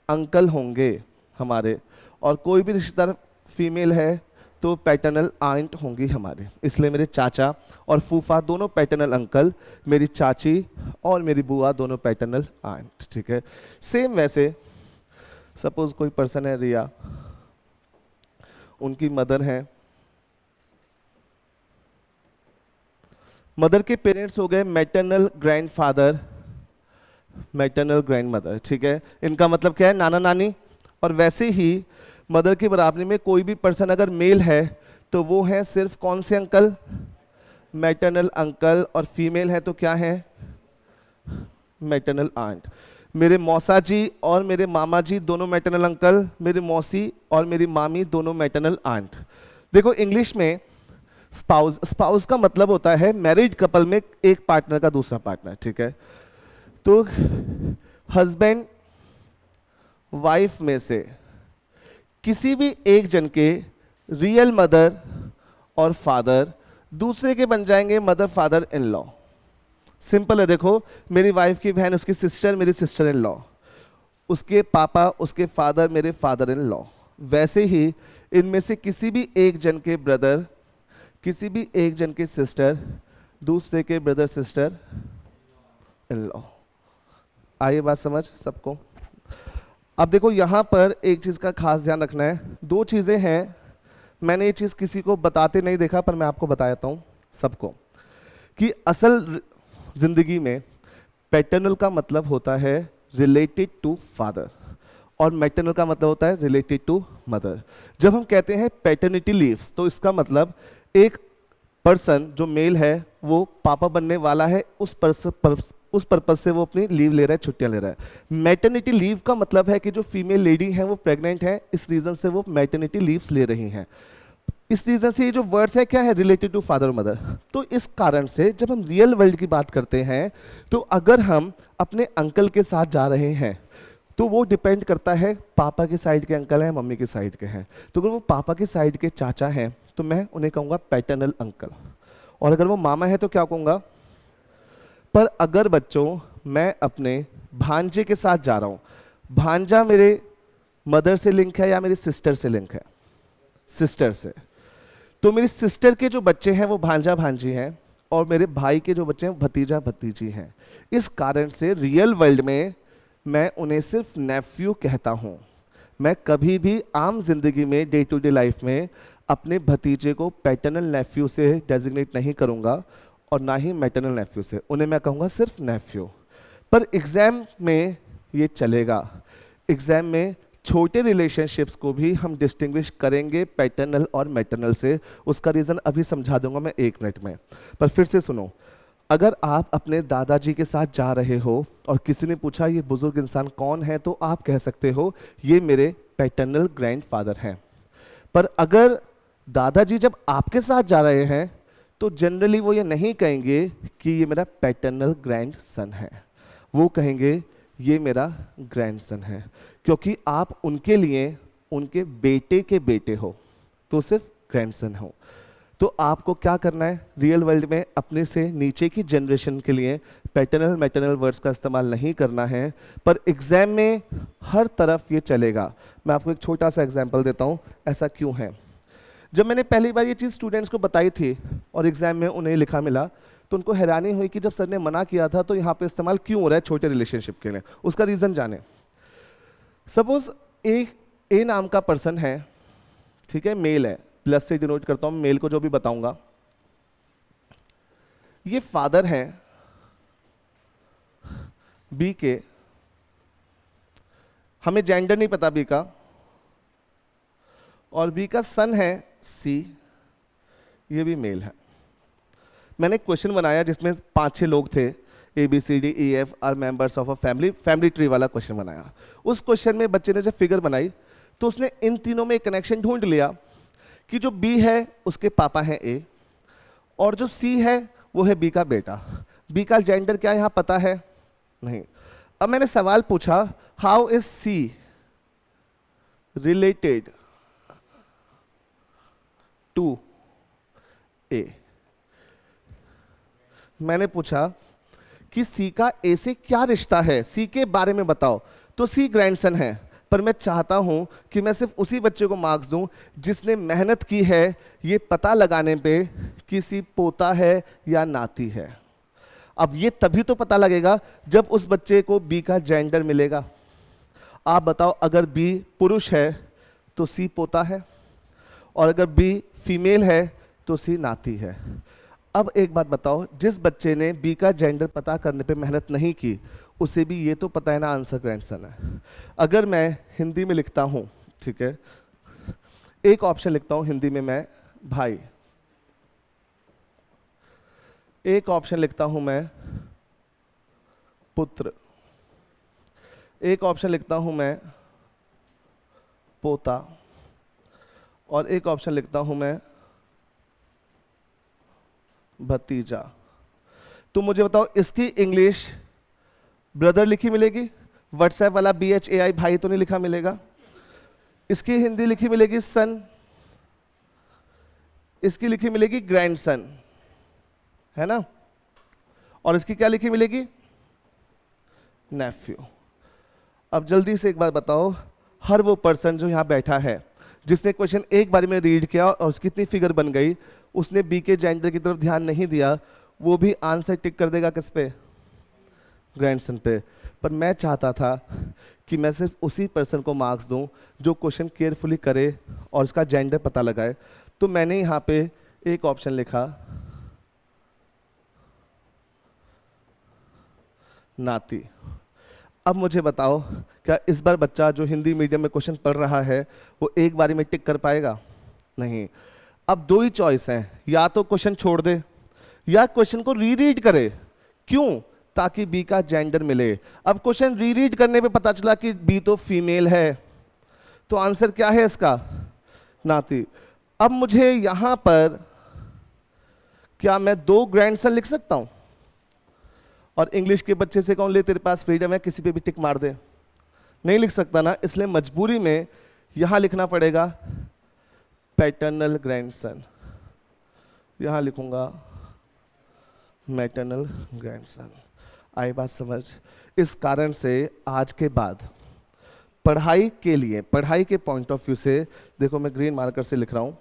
अंकल होंगे हमारे, और कोई भी रिश्तेदार फीमेल है तो पैटर्नल आंट होंगी हमारे। इसलिए मेरे चाचा और फूफा दोनों पैटर्नल अंकल, मेरी चाची और मेरी बुआ दोनों पैटर्नल आंट, ठीक है। सेम वैसे सपोज कोई पर्सन है रिया, उनकी मदर है, मदर के पेरेंट्स हो गए मैटरनल ग्रैंडफादर, मैटरनल ग्रैंडमदर, ठीक है। इनका मतलब क्या है? नाना नानी। और वैसे ही मदर की बराबरी में कोई भी पर्सन अगर मेल है तो वो है सिर्फ कौन से अंकल? Maternal uncle. और फीमेल है तो क्या है? Maternal aunt. मेरे मौसा जी और मेरे मामा जी दोनों मैटरनल अंकल, मेरी मौसी और मेरी मामी दोनों मैटरनल आंट। देखो इंग्लिश में स्पाउस, स्पाउस का मतलब होता है मैरिड कपल में एक पार्टनर का दूसरा पार्टनर, ठीक है। तो हस्बैंड वाइफ में से किसी भी एक जन के रियल मदर और फादर दूसरे के बन जाएंगे mother father in law. Simple है, देखो मेरी वाइफ की बहन उसकी सिस्टर मेरी सिस्टर इन लॉ, उसके पापा उसके फादर मेरे फादर इन लॉ। वैसे ही इनमें से किसी भी एक जन के ब्रदर, किसी भी एक जन के सिस्टर दूसरे के ब्रदर सिस्टर इन लॉ। आइए बात समझ सबको। अब देखो यहाँ पर एक चीज़ का खास ध्यान रखना है, दो चीज़ें हैं, मैंने ये चीज़ किसी को बताते नहीं देखा पर मैं आपको बताता हूँ सबको, कि असल जिंदगी में पैटर्नल का मतलब होता है रिलेटेड टू फादर और मैटरनल का मतलब होता है रिलेटेड टू मदर। जब हम कहते हैं पैटर्निटी लीव्स तो इसका मतलब एक पर्सन जो मेल है वो पापा बनने वाला है, उस पर्पस से वो अपनी लीव ले रहा है, छुट्टियां ले रहा है। मैटर्निटी लीव का मतलब है कि जो फीमेल लेडी है वो प्रेग्नेंट है, इस रीजन से वो मैटर्निटी लीव्स ले रही हैं। इस रीजन से ये जो वर्ड्स है क्या है, रिलेटेड टू फादर और मदर। तो इस कारण से जब हम रियल वर्ल्ड की बात करते हैं तो अगर हम अपने अंकल के साथ जा रहे हैं तो वो डिपेंड करता है पापा के साइड के अंकल हैं मम्मी के साइड के हैं। तो अगर वो पापा के साइड के चाचा हैं तो मैं उन्हें कहूँगा पैटर्नल अंकल, और अगर वो मामा है तो क्या कहूँगा। पर अगर बच्चों मैं अपने भांजे के साथ जा रहा हूँ, भांजा मेरे मदर से लिंक है या मेरी सिस्टर से लिंक है, सिस्टर से, तो मेरी सिस्टर के जो बच्चे हैं वो भांजा भांजी हैं और मेरे भाई के जो बच्चे हैं भतीजा भतीजी हैं। इस कारण से रियल वर्ल्ड में मैं उन्हें सिर्फ नेफ्यू कहता हूँ। मैं कभी भी आम जिंदगी में डे टू डे लाइफ में अपने भतीजे को पैटर्नल नेफ्यू से डेजिग्नेट नहीं करूँगा और ना ही मैटरनल नेफ्यू से, उन्हें मैं कहूँगा सिर्फ नेफ्यू। पर एग्ज़ाम में ये चलेगा, एग्ज़ाम में छोटे रिलेशनशिप्स को भी हम डिस्टिंग्विश करेंगे पैटर्नल और मैटरनल से। उसका रीज़न अभी समझा दूंगा मैं 1 मिनट में। पर फिर से सुनो, अगर आप अपने दादाजी के साथ जा रहे हो और किसी ने पूछा ये बुजुर्ग इंसान कौन है तो आप कह सकते हो ये मेरे पैटर्नल ग्रैंडफादर हैं। पर अगर दादाजी जब आपके साथ जा रहे हैं तो जनरली वो ये नहीं कहेंगे कि ये मेरा पैटर्नल ग्रैंडसन है, वो कहेंगे ये मेरा ग्रैंडसन है, क्योंकि आप उनके लिए उनके बेटे के बेटे हो तो सिर्फ ग्रैंडसन हो। तो आपको क्या करना है, रियल वर्ल्ड में अपने से नीचे की जनरेशन के लिए पैटर्नल मैटरनल वर्ड्स का इस्तेमाल नहीं करना है। पर एग्जाम में हर तरफ ये चलेगा। मैं आपको एक छोटा सा एग्जांपल देता हूँ ऐसा क्यों है। जब मैंने पहली बार ये चीज़ स्टूडेंट्स को बताई थी और एग्जाम में उन्हें लिखा मिला तो उनको हैरानी हुई कि जब सर ने मना किया था तो यहाँ पे इस्तेमाल क्यों हो रहा है छोटे रिलेशनशिप के लिए। उसका रीज़न जाने। सपोज एक ए नाम का पर्सन है, ठीक है, मेल है, प्लस से डिनोट करता हूँ मेल को जो भी बताऊंगा। ये फादर हैं बी के, हमें जेंडर नहीं पता बी का, और बी का सन है सी, ये भी मेल है। मैंने एक क्वेश्चन बनाया जिसमें 5-6 लोग थे, A B C D E F are members of a family tree वाला क्वेश्चन बनाया। उस क्वेश्चन में बच्चे ने जब फिगर बनाई तो उसने इन तीनों में एक कनेक्शन ढूंढ लिया कि जो बी है उसके पापा हैं ए, और जो सी है वो है बी का बेटा। बी का जेंडर क्या यहाँ पता है नहीं। अब मैंने सवाल पूछा, how is C related to A. मैंने पूछा कि सी का ए से क्या रिश्ता है, सी के बारे में बताओ। तो सी ग्रैंडसन है, पर मैं चाहता हूं कि मैं सिर्फ उसी बच्चे को मार्क्स दूं जिसने मेहनत की है ये पता लगाने पे कि सी पोता है या नाती है। अब ये तभी तो पता लगेगा जब उस बच्चे को बी का जेंडर मिलेगा। आप बताओ, अगर बी पुरुष है तो सी पोता है, और अगर बी फीमेल है तो सी नाती है। अब एक बात बताओ, जिस बच्चे ने बी का जेंडर पता करने पे मेहनत नहीं की उसे भी ये तो पता है ना आंसर ग्रैंडसन है। अगर मैं हिंदी में लिखता हूँ, ठीक है, एक ऑप्शन लिखता हूँ हिंदी में मैं भाई, एक ऑप्शन लिखता हूँ मैं पुत्र, एक ऑप्शन लिखता हूं मैं पोता, और एक ऑप्शन लिखता हूं मैं भतीजा। तो मुझे बताओ इसकी इंग्लिश ब्रदर लिखी मिलेगी, व्हाट्सएप वाला BHAI भाई तो नहीं लिखा मिलेगा। इसकी हिंदी लिखी मिलेगी सन, इसकी लिखी मिलेगी ग्रैंडसन, है ना, और इसकी क्या लिखी मिलेगी, नेफ्यू। अब जल्दी से एक बात बताओ, हर वो पर्सन जो यहाँ बैठा है जिसने क्वेश्चन एक बार में रीड किया और उसकी इतनी फिगर बन गई, उसने बी के जेंडर की तरफ ध्यान नहीं दिया, वो भी आंसर टिक कर देगा किस पे, ग्रैंडसन पे। पर मैं चाहता था कि मैं सिर्फ उसी पर्सन को मार्क्स दूं जो क्वेश्चन केयरफुली करे और उसका जेंडर पता लगाए। तो मैंने यहाँ पे एक ऑप्शन लिखा नाती। अब मुझे बताओ क्या इस बार बच्चा जो हिंदी मीडियम में क्वेश्चन पढ़ रहा है वो एक बारी में टिक कर पाएगा? नहीं। अब दो ही चॉइस हैं, या तो क्वेश्चन छोड़ दे या क्वेश्चन को रीरीड करे। क्यों? ताकि बी का जेंडर मिले। अब क्वेश्चन रीरीड करने पे पता चला कि बी तो फीमेल है, तो आंसर क्या है इसका? नाती। अब मुझे यहां पर क्या मैं 2 ग्रैंडसन लिख सकता हूं और इंग्लिश के बच्चे से कहूं ले तेरे पास फ्रीडम है किसी पे भी टिक मार दे? नहीं लिख सकता ना, इसलिए मजबूरी में यहां लिखना पड़ेगा पैटर्नल ग्रैंडसन, यहां लिखूंगा मैटर्नल ग्रैंडसन। आई बात समझ? इस कारण से आज के बाद पढ़ाई के लिए, पढ़ाई के पॉइंट ऑफ व्यू से, देखो मैं ग्रीन मार्कर से लिख रहा हूं,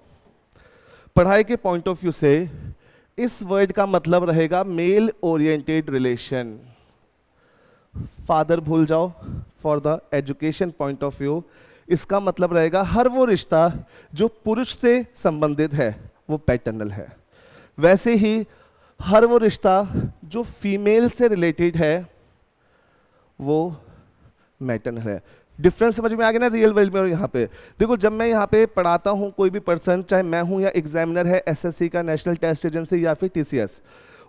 पढ़ाई के पॉइंट ऑफ व्यू से इस वर्ड का मतलब रहेगा मेल ओरिएंटेड रिलेशन। फादर भूल जाओ, for the education point of view इसका मतलब रहेगा हर वो रिश्ता जो पुरुष से संबंधित है वो पैटर्नल है। वैसे ही हर वो रिश्ता जो फीमेल से रिलेटेड है वो मैटर्नल है। डिफरेंस समझ में आ गया ना रियल वर्ल्ड में? और यहाँ पे देखो, जब मैं यहाँ पे पढ़ाता हूँ कोई भी पर्सन, चाहे मैं हूँ या एग्जामिनर है SSC का, नेशनल टेस्ट एजेंसी या फिर TCS,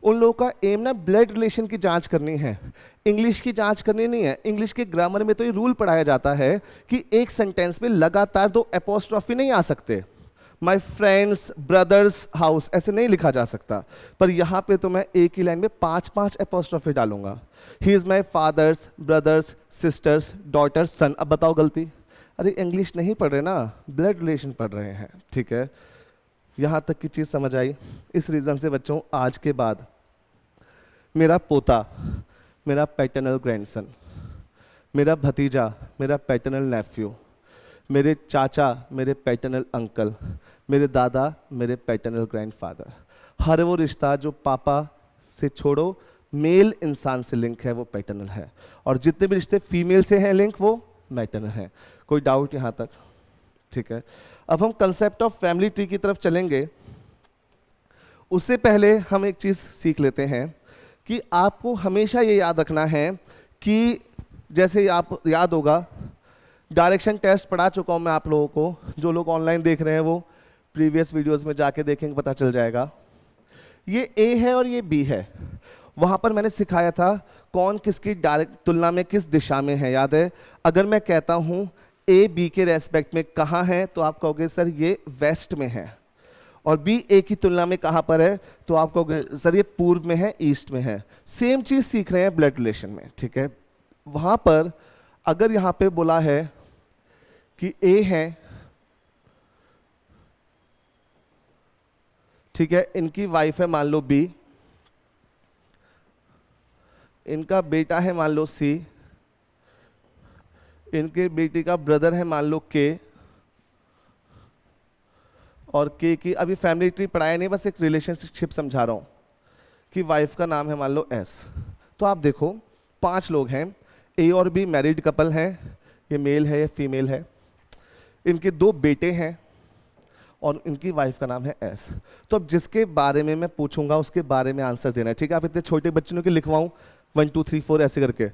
उन लोगों का एम ना ब्लड रिलेशन की जांच करनी है, इंग्लिश की जांच करनी नहीं है। इंग्लिश के ग्रामर में तो ये रूल पढ़ाया जाता है कि एक सेंटेंस में लगातार 2 एपोस्ट्रोफी नहीं आ सकते। माई फ्रेंड्स ब्रदर्स हाउस ऐसे नहीं लिखा जा सकता, पर यहाँ पे तो मैं एक ही लाइन में 5-5 एपोस्ट्रोफी डालूंगा। He is my father's brother's sister's daughter son. अब बताओ गलती? अरे इंग्लिश नहीं पढ़ रहे ना, ब्लड रिलेशन पढ़ रहे हैं, ठीक है? यहाँ तक की चीज़ समझ आई? इस रीज़न से बच्चों आज के बाद मेरा पोता मेरा पैटर्नल ग्रैंडसन, मेरा भतीजा मेरा पैटर्नल नेफ्यू, मेरे चाचा मेरे पैटर्नल अंकल, मेरे दादा मेरे पैटर्नल ग्रैंडफादर, हर वो रिश्ता जो पापा से छोड़ो मेल इंसान से लिंक है वो पैटर्नल है, और जितने भी रिश्ते फीमेल से हैं लिंक वो मैटर्नल है। कोई डाउट यहाँ तक? ठीक है। अब हम कंसेप्ट ऑफ फैमिली ट्री की तरफ चलेंगे। उससे पहले हम एक चीज़ सीख लेते हैं कि आपको हमेशा ये याद रखना है कि जैसे आप याद होगा डायरेक्शन टेस्ट पढ़ा चुका हूँ मैं आप लोगों को, जो लोग ऑनलाइन देख रहे हैं वो प्रीवियस वीडियोस में जाके देखेंगे, पता चल जाएगा। ये A है और ये B है। वहाँ पर मैंने सिखाया था कौन किसकी डायरेक्ट तुलना में किस दिशा में है, याद है? अगर मैं कहता हूँ A B के रेस्पेक्ट में कहाँ है तो आप कहोगे सर ये वेस्ट में है, और B A की तुलना में कहाँ पर है तो आप कहोगे सर ये पूर्व में है, ईस्ट में है। सेम चीज़ सीख रहे हैं ब्लड रिलेशन में, ठीक है? वहाँ पर अगर यहाँ पे बोला है कि A है, ठीक है, इनकी वाइफ है मान लो B, इनका बेटा है मान लो C, इनके बेटी का ब्रदर है मान लो K, और K की अभी फैमिली ट्री पढ़ाया नहीं, बस एक रिलेशनशिप समझा रहा हूँ कि वाइफ का नाम है मान लो S। तो आप देखो 5 लोग हैं, A और B मैरिड कपल हैं, ये मेल है ये फीमेल है, इनके 2 बेटे हैं और इनकी वाइफ का नाम है S। तो अब जिसके बारे में मैं पूछूंगा उसके बारे में आंसर देना है, ठीक है? आप इतने छोटे बच्चों के लिखवाऊं 1 2 3 4 ऐसे करके,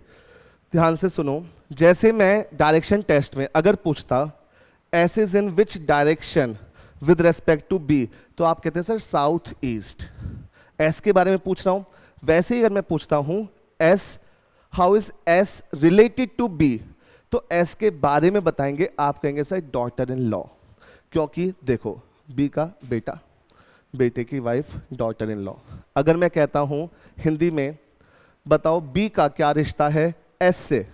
ध्यान से सुनो। जैसे मैं डायरेक्शन टेस्ट में अगर पूछता S is in which direction with respect to B, तो आप कहते हैं सर साउथ ईस्ट, S के बारे में पूछ रहा हूं। वैसे ही अगर मैं पूछता हूं S how is S related to B, तो एस के बारे में बताएंगे, आप कहेंगे सर डॉटर इन लॉ, क्योंकि देखो बी का बेटा, बेटे की वाइफ, डॉटर इन लॉ। अगर मैं कहता हूं हिंदी में बताओ बी का क्या रिश्ता है एस से,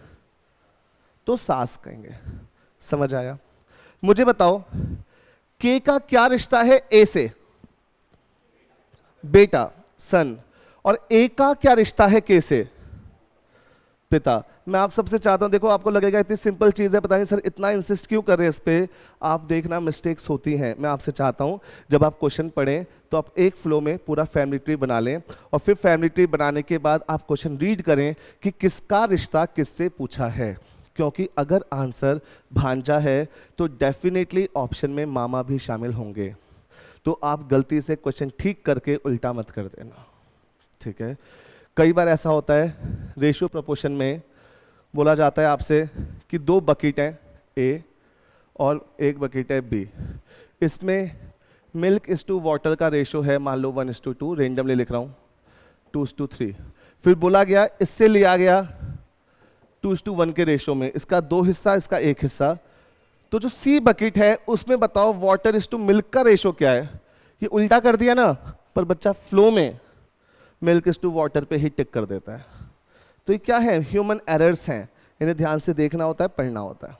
तो सास कहेंगे, समझ आया। मुझे बताओ के का क्या रिश्ता है ए से, बेटा सन, और ए का क्या रिश्ता है के से, पिता। मैं आप सबसे चाहता हूं, देखो आपको लगेगा इतनी सिंपल चीज है, पता नहीं सर इतना इंसिस्ट क्यों कर रहे हैं इस पे, आप देखना मिस्टेक्स होती हैं। मैं आपसे चाहता हूं जब आप क्वेश्चन पढ़ें तो आप एक फ्लो में पूरा फैमिली ट्री बना लें, और फिर फैमिली ट्री बनाने के बाद आप क्वेश्चन रीड करें कि किसका रिश्ता किससे पूछा है, क्योंकि अगर आंसर भांजा है तो डेफिनेटली ऑप्शन में मामा भी शामिल होंगे, तो आप गलती से क्वेश्चन ठीक करके उल्टा मत कर देना, ठीक है। कई बार ऐसा होता है रेशियो प्रपोर्शन में बोला जाता है आपसे कि 2 बकेट हैं ए और 1 बकेट है बी, इसमें मिल्क इज टू वाटर का रेशियो है मान लो 1:2, रेंडमली लिख रहा हूँ 2:3, फिर बोला गया इससे लिया गया 2:1 के रेशियो में, इसका 2 हिस्सा इसका 1 हिस्सा, तो जो सी बकेट है उसमें बताओ वाटर इज टू मिल्क का रेशियो क्या है। ये उल्टा कर दिया ना, पर बच्चा फ्लो में मिल्क इज टू वाटर पे ही टिक कर देता है। तो ये क्या है, ह्यूमन एरर्स हैं, इन्हें ध्यान से देखना होता है, पढ़ना होता है।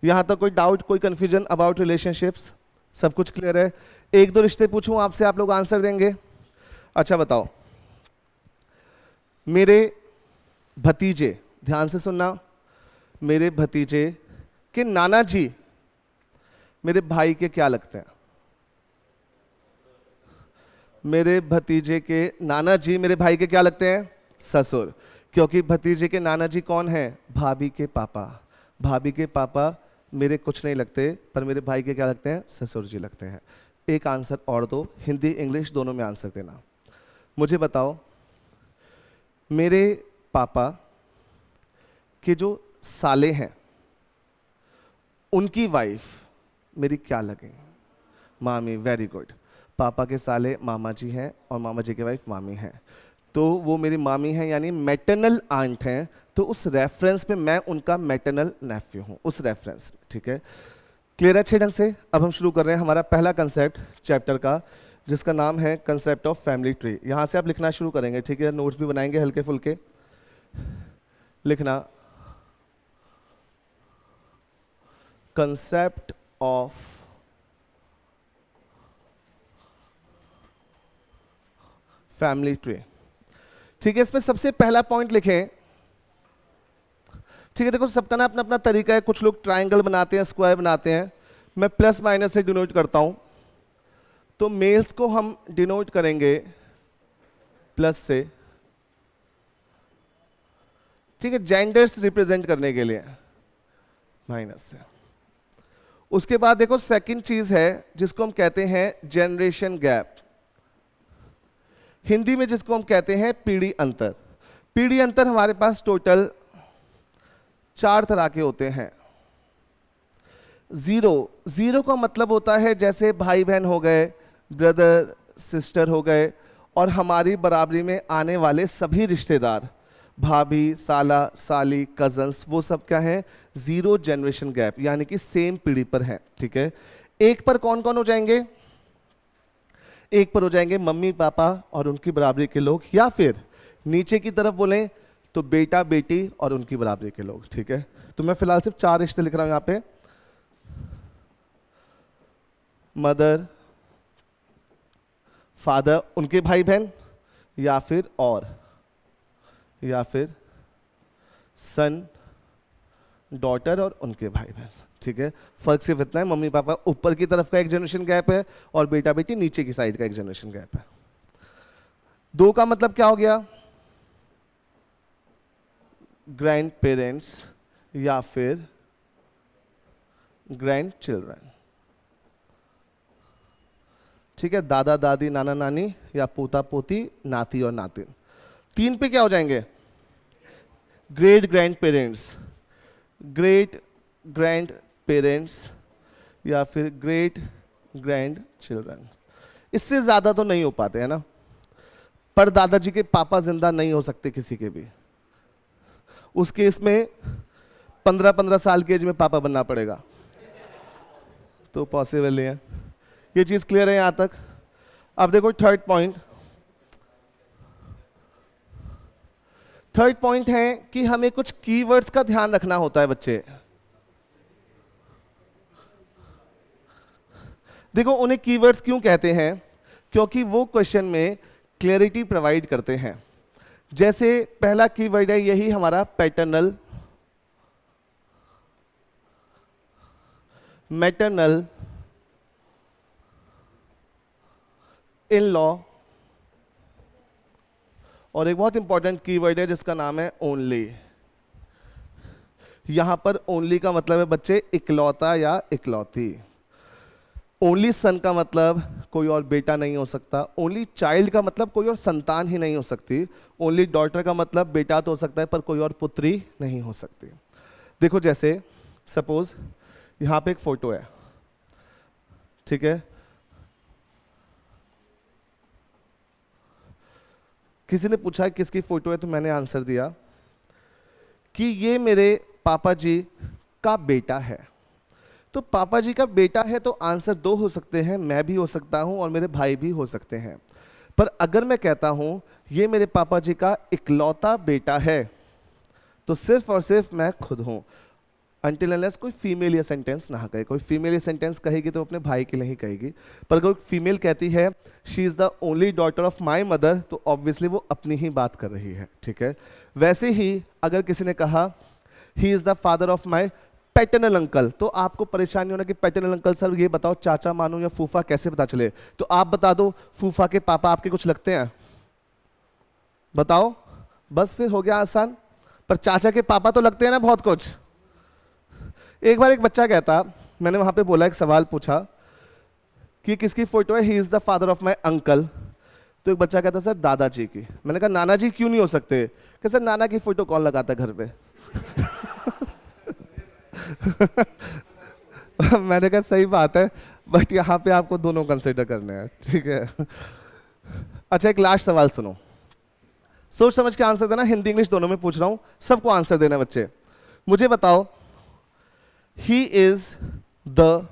यहां तक कोई डाउट, कोई कंफ्यूजन अबाउट रिलेशनशिप्स, सब कुछ क्लियर है। 1-2 रिश्ते पूछूं आपसे, आप लोग आंसर देंगे। अच्छा बताओ, मेरे भतीजे, ध्यान से सुनना, मेरे भतीजे के नाना जी मेरे भाई के क्या लगते हैं। मेरे भतीजे के नाना जी मेरे भाई के क्या लगते हैं, ससुर, क्योंकि भतीजे के नाना जी कौन है, भाभी के पापा। भाभी के पापा मेरे कुछ नहीं लगते, पर मेरे भाई के क्या लगते हैं, ससुर जी लगते हैं। एक आंसर और दो, हिंदी इंग्लिश दोनों में आंसर देना। मुझे बताओ मेरे पापा के जो साले हैं उनकी वाइफ मेरी क्या लगे, मामी। वेरी गुड, पापा के साले मामा जी हैं और मामा जी की वाइफ मामी हैं, तो वो मेरी मामी हैं, यानी मैटरनल आंट हैं, तो उस रेफरेंस में मैं उनका मैटरनल नेफ्यू हूँ, उस रेफरेंस में, ठीक है। क्लियर है अच्छे ढंग से। अब हम शुरू कर रहे हैं हमारा पहला कंसेप्ट चैप्टर का, जिसका नाम है कंसेप्ट ऑफ फैमिली ट्री। यहाँ से आप लिखना शुरू करेंगे, ठीक है, नोट्स भी बनाएंगे हल्के फुल्के। लिखना कंसेप्ट ऑफ फैमिली ट्री, ठीक है। इसमें सबसे पहला पॉइंट लिखें, ठीक है। देखो सबका ना अपना अपना तरीका है, कुछ लोग ट्रायंगल बनाते हैं, स्क्वायर बनाते हैं, मैं प्लस माइनस से डिनोट करता हूं, तो मेल्स को हम डिनोट करेंगे प्लस से, ठीक है, जेंडर्स रिप्रेजेंट करने के लिए माइनस से। उसके बाद देखो सेकंड चीज है जिसको हम कहते हैं जनरेशन गैप, हिंदी में जिसको हम कहते हैं पीढ़ी अंतर। पीढ़ी अंतर हमारे पास टोटल 4 तरह के होते हैं। जीरो का मतलब होता है जैसे भाई बहन हो गए, ब्रदर सिस्टर हो गए, और हमारी बराबरी में आने वाले सभी रिश्तेदार, भाभी, साला, साली, कजन्स, वो सब क्या है, 0 जनरेशन गैप, यानी कि सेम पीढ़ी पर हैं, ठीक है। 1 पर कौन कौन हो जाएंगे, 1 पर हो जाएंगे मम्मी पापा और उनकी बराबरी के लोग, या फिर नीचे की तरफ बोलें तो बेटा बेटी और उनकी बराबरी के लोग, ठीक है। तो मैं फिलहाल सिर्फ 4 रिश्ते लिख रहा हूं यहां पे, मदर, फादर, उनके भाई बहन, या फिर सन, डॉटर और उनके भाई बहन, ठीक है। फर्क सिर्फ इतना है, मम्मी पापा ऊपर की तरफ का एक जनरेशन गैप है और बेटा बेटी नीचे की साइड का एक जनरेशन गैप है। 2 का मतलब क्या हो गया, ग्रैंड पेरेंट्स या फिर ग्रैंड चिल्ड्रन, ठीक है, दादा दादी, नाना नानी या पोता पोती, नाती और नातिन। 3 पे क्या हो जाएंगे, great grand parents, great grand parents या फिर ग्रेट ग्रैंड चिल्ड्रन। इससे ज्यादा तो नहीं हो पाते है ना। पर दादाजी के पापा जिंदा नहीं हो सकते किसी के भी। उस केस में 15-15 साल की एज में पापा बनना पड़ेगा, तो पॉसिबल नहीं है। ये चीज क्लियर है यहां तक? अब देखो थर्ड पॉइंट। थर्ड पॉइंट है कि हमें कुछ कीवर्ड्स का ध्यान रखना होता है बच्चे। देखो उन्हें कीवर्ड्स क्यों कहते हैं? क्योंकि वो क्वेश्चन में क्लैरिटी प्रोवाइड करते हैं। जैसे पहला कीवर्ड है यही हमारा पैटर्नल, मैटरनल, इन लॉ, और एक बहुत इंपॉर्टेंट कीवर्ड है जिसका नाम है ओनली। यहां पर ओनली का मतलब है बच्चे इकलौता या इकलौती। ओनली सन का मतलब कोई और बेटा नहीं हो सकता। ओनली चाइल्ड का मतलब कोई और संतान ही नहीं हो सकती। ओनली डॉटर का मतलब बेटा तो हो सकता है पर कोई और पुत्री नहीं हो सकती। देखो जैसे सपोज यहां पे एक फोटो है, ठीक है, किसी ने पूछा किसकी फोटो है, तो मैंने आंसर दिया कि ये मेरे पापा जी का बेटा है। तो पापा जी का बेटा है तो आंसर दो हो सकते हैं, मैं भी हो सकता हूं और मेरे भाई भी हो सकते हैं। पर अगर मैं कहता हूं ये मेरे पापा जी का इकलौता बेटा है, तो सिर्फ और सिर्फ मैं खुद हूं। अनटिल अनलेस कोई फीमेल ये सेंटेंस ना कहे। कोई फीमेल ये सेंटेंस कहेगी तो अपने भाई के लिए ही कहेगी। पर अगर फीमेल कहती है she is the only daughter of my mother, तो ऑब्वियसली वो अपनी ही बात कर रही है, ठीक है। वैसे ही अगर किसी ने कहा he is the father of my paternal uncle, तो आपको परेशानी होना कि पैटर्नल अंकल सर ये बताओ चाचा मानूं या फूफा, कैसे पता चले? तो आप बता दो फूफा के पापा आपके कुछ लगते हैं, बताओ, बस फिर हो गया आसान। पर चाचा के पापा तो लगते हैं ना बहुत कुछ। एक बार एक बच्चा कहता, मैंने वहां पे बोला, एक सवाल पूछा कि किसकी फोटो है, he is the father of my uncle. तो एक बच्चा कहता सर दादाजी की। मैंने कहा नाना जी क्यों नहीं हो सकते? कि सर नाना की फोटो कौन लगाता घर पे? मैंने कहा सही बात है, बट यहाँ पे आपको दोनों कंसिडर करने हैं, ठीक है। अच्छा एक लास्ट सवाल सुनो, सोच समझ के आंसर देना, हिंदी इंग्लिश दोनों में पूछ रहा हूं, सबको आंसर देना बच्चे। मुझे बताओ he is the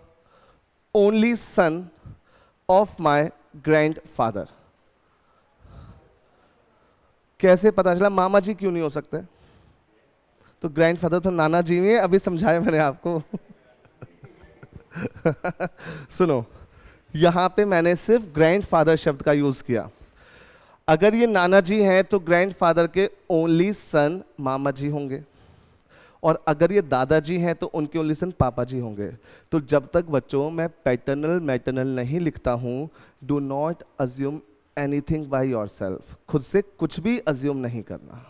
only son of my grand father. कैसे पता चला? मामा जी क्यों नहीं हो सकते? तो ग्रैंडफादर तो नाना जी में, अभी समझाया मैंने आपको। सुनो, यहां पे मैंने सिर्फ ग्रैंडफादर शब्द का यूज किया। अगर ये नाना जी हैं तो ग्रैंडफादर के ओनली सन मामा जी होंगे, और अगर ये दादाजी हैं तो उनके ओनली सन पापा जी होंगे। तो जब तक बच्चों मैं पैटर्नल मैटर्नल नहीं लिखता हूं, do not assume anything by yourself. खुद से कुछ भी अज्यूम नहीं करना।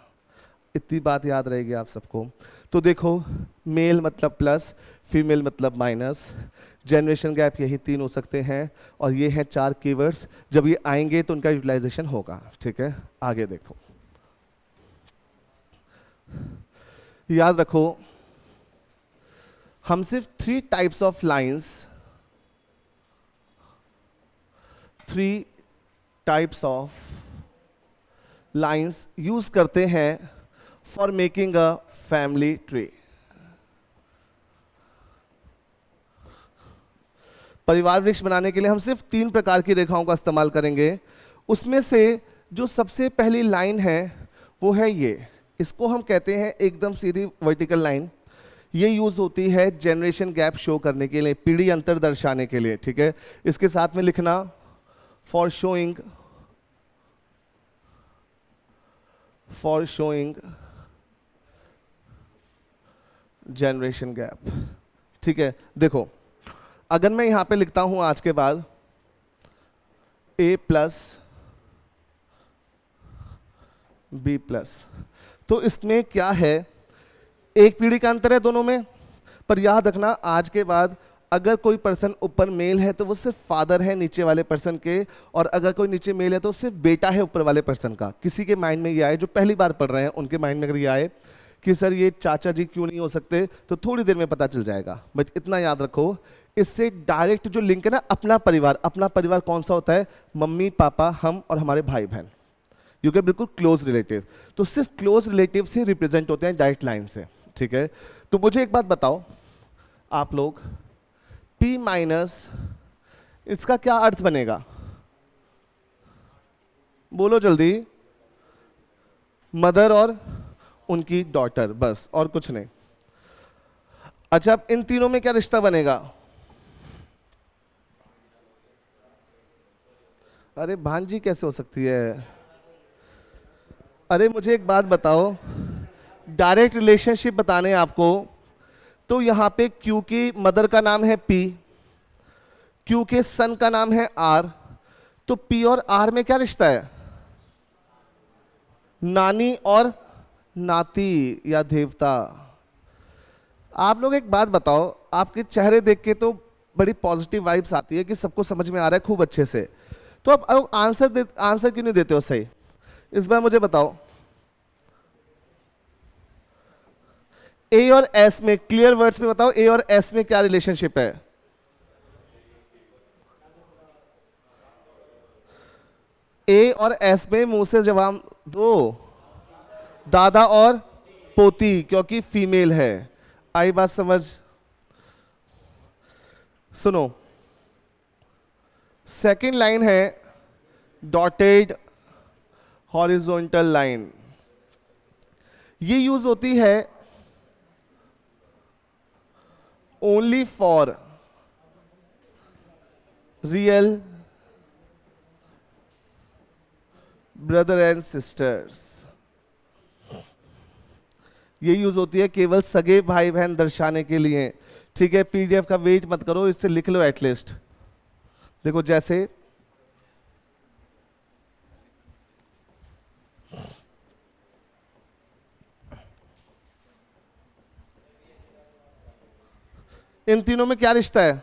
इतनी बात याद रहेगी आप सबको। तो देखो मेल मतलब प्लस, फीमेल मतलब माइनस, जनरेशन गैप यही तीन हो सकते हैं, और ये हैं चार कीवर्ड्स। जब ये आएंगे तो उनका यूटिलाइजेशन होगा, ठीक है। आगे देखो, याद रखो हम सिर्फ 3 types of lines, 3 types of lines use करते हैं for making a family tree. परिवार वृक्ष बनाने के लिए हम सिर्फ 3 प्रकार की रेखाओं का इस्तेमाल करेंगे। उसमें से जो सबसे पहली लाइन है वो है ये, इसको हम कहते हैं एकदम सीधी वर्टिकल लाइन। ये यूज होती है जनरेशन गैप शो करने के लिए, पीढ़ी अंतर दर्शाने के लिए, ठीक है। इसके साथ में लिखना फॉर शोइंग जनरेशन गैप, ठीक है। देखो अगर मैं यहां पे लिखता हूं आज के बाद A+ B+, तो इसमें क्या है, एक पीढ़ी का अंतर है दोनों में। पर याद रखना आज के बाद अगर कोई पर्सन ऊपर मेल है तो वो सिर्फ फादर है नीचे वाले पर्सन के, और अगर कोई नीचे मेल है तो सिर्फ बेटा है ऊपर वाले पर्सन का। किसी के माइंड में ये आए, जो पहली बार पढ़ रहे हैं उनके माइंड में अगर ये आए कि सर ये चाचा जी क्यों नहीं हो सकते, तो थोड़ी देर में पता चल जाएगा। बट इतना याद रखो, इससे डायरेक्ट जो लिंक है ना, अपना परिवार कौन सा होता है? मम्मी पापा, हम और हमारे भाई बहन। यू के बिल्कुल क्लोज रिलेटिव। तो सिर्फ क्लोज रिलेटिव से रिप्रेजेंट होते हैं डायरेक्ट लाइन से, ठीक है। तो मुझे एक बात बताओ आप लोग, P माइनस इसका क्या अर्थ बनेगा, बोलो जल्दी। मदर और उनकी डॉटर, बस और कुछ नहीं। अच्छा, अब इन तीनों में क्या रिश्ता बनेगा? अरे भांजी कैसे हो सकती है? अरे मुझे एक बात बताओ, डायरेक्ट रिलेशनशिप बताने हैं आपको, तो यहां पे क्यू की मदर का नाम है P, क्यू के सन का नाम है R, तो P और R में क्या रिश्ता है? नानी और नाती या देवता। आप लोग एक बात बताओ, आपके चेहरे देख के तो बड़ी पॉजिटिव वाइब्स आती है कि सबको समझ में आ रहा है खूब अच्छे से, तो अब आंसर क्यों नहीं देते हो सही? इस बार मुझे बताओ, ए और एस में, क्लियर वर्ड्स में बताओ, ए और एस में क्या रिलेशनशिप है? ए और एस में मुंह से जवाब दो, दादा और पोती, क्योंकि फीमेल है। आई बात समझ? सुनो, सेकंड लाइन है डॉटेड हॉरिजॉन्टल लाइन, ये यूज होती है only for real brother and sisters. ये यूज होती है केवल सगे भाई बहन दर्शाने के लिए, ठीक है। पीडीएफ का वेट मत करो, इससे लिख लो एटलीस्ट। देखो जैसे इन तीनों में क्या रिश्ता है?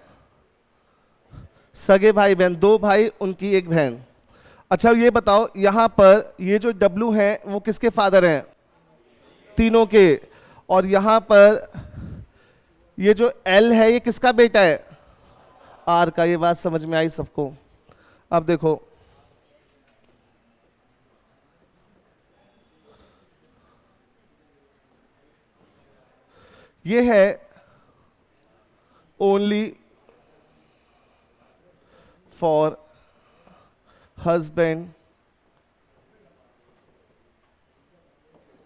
सगे भाई बहन, दो भाई उनकी एक बहन। अच्छा ये बताओ, यहां पर ये जो W है वो किसके फादर हैं? तीनों के। और यहां पर ये जो L है ये किसका बेटा है? R का। ये बात समझ में आई सबको? अब देखो, ये है ओनली फॉर हस्बैंड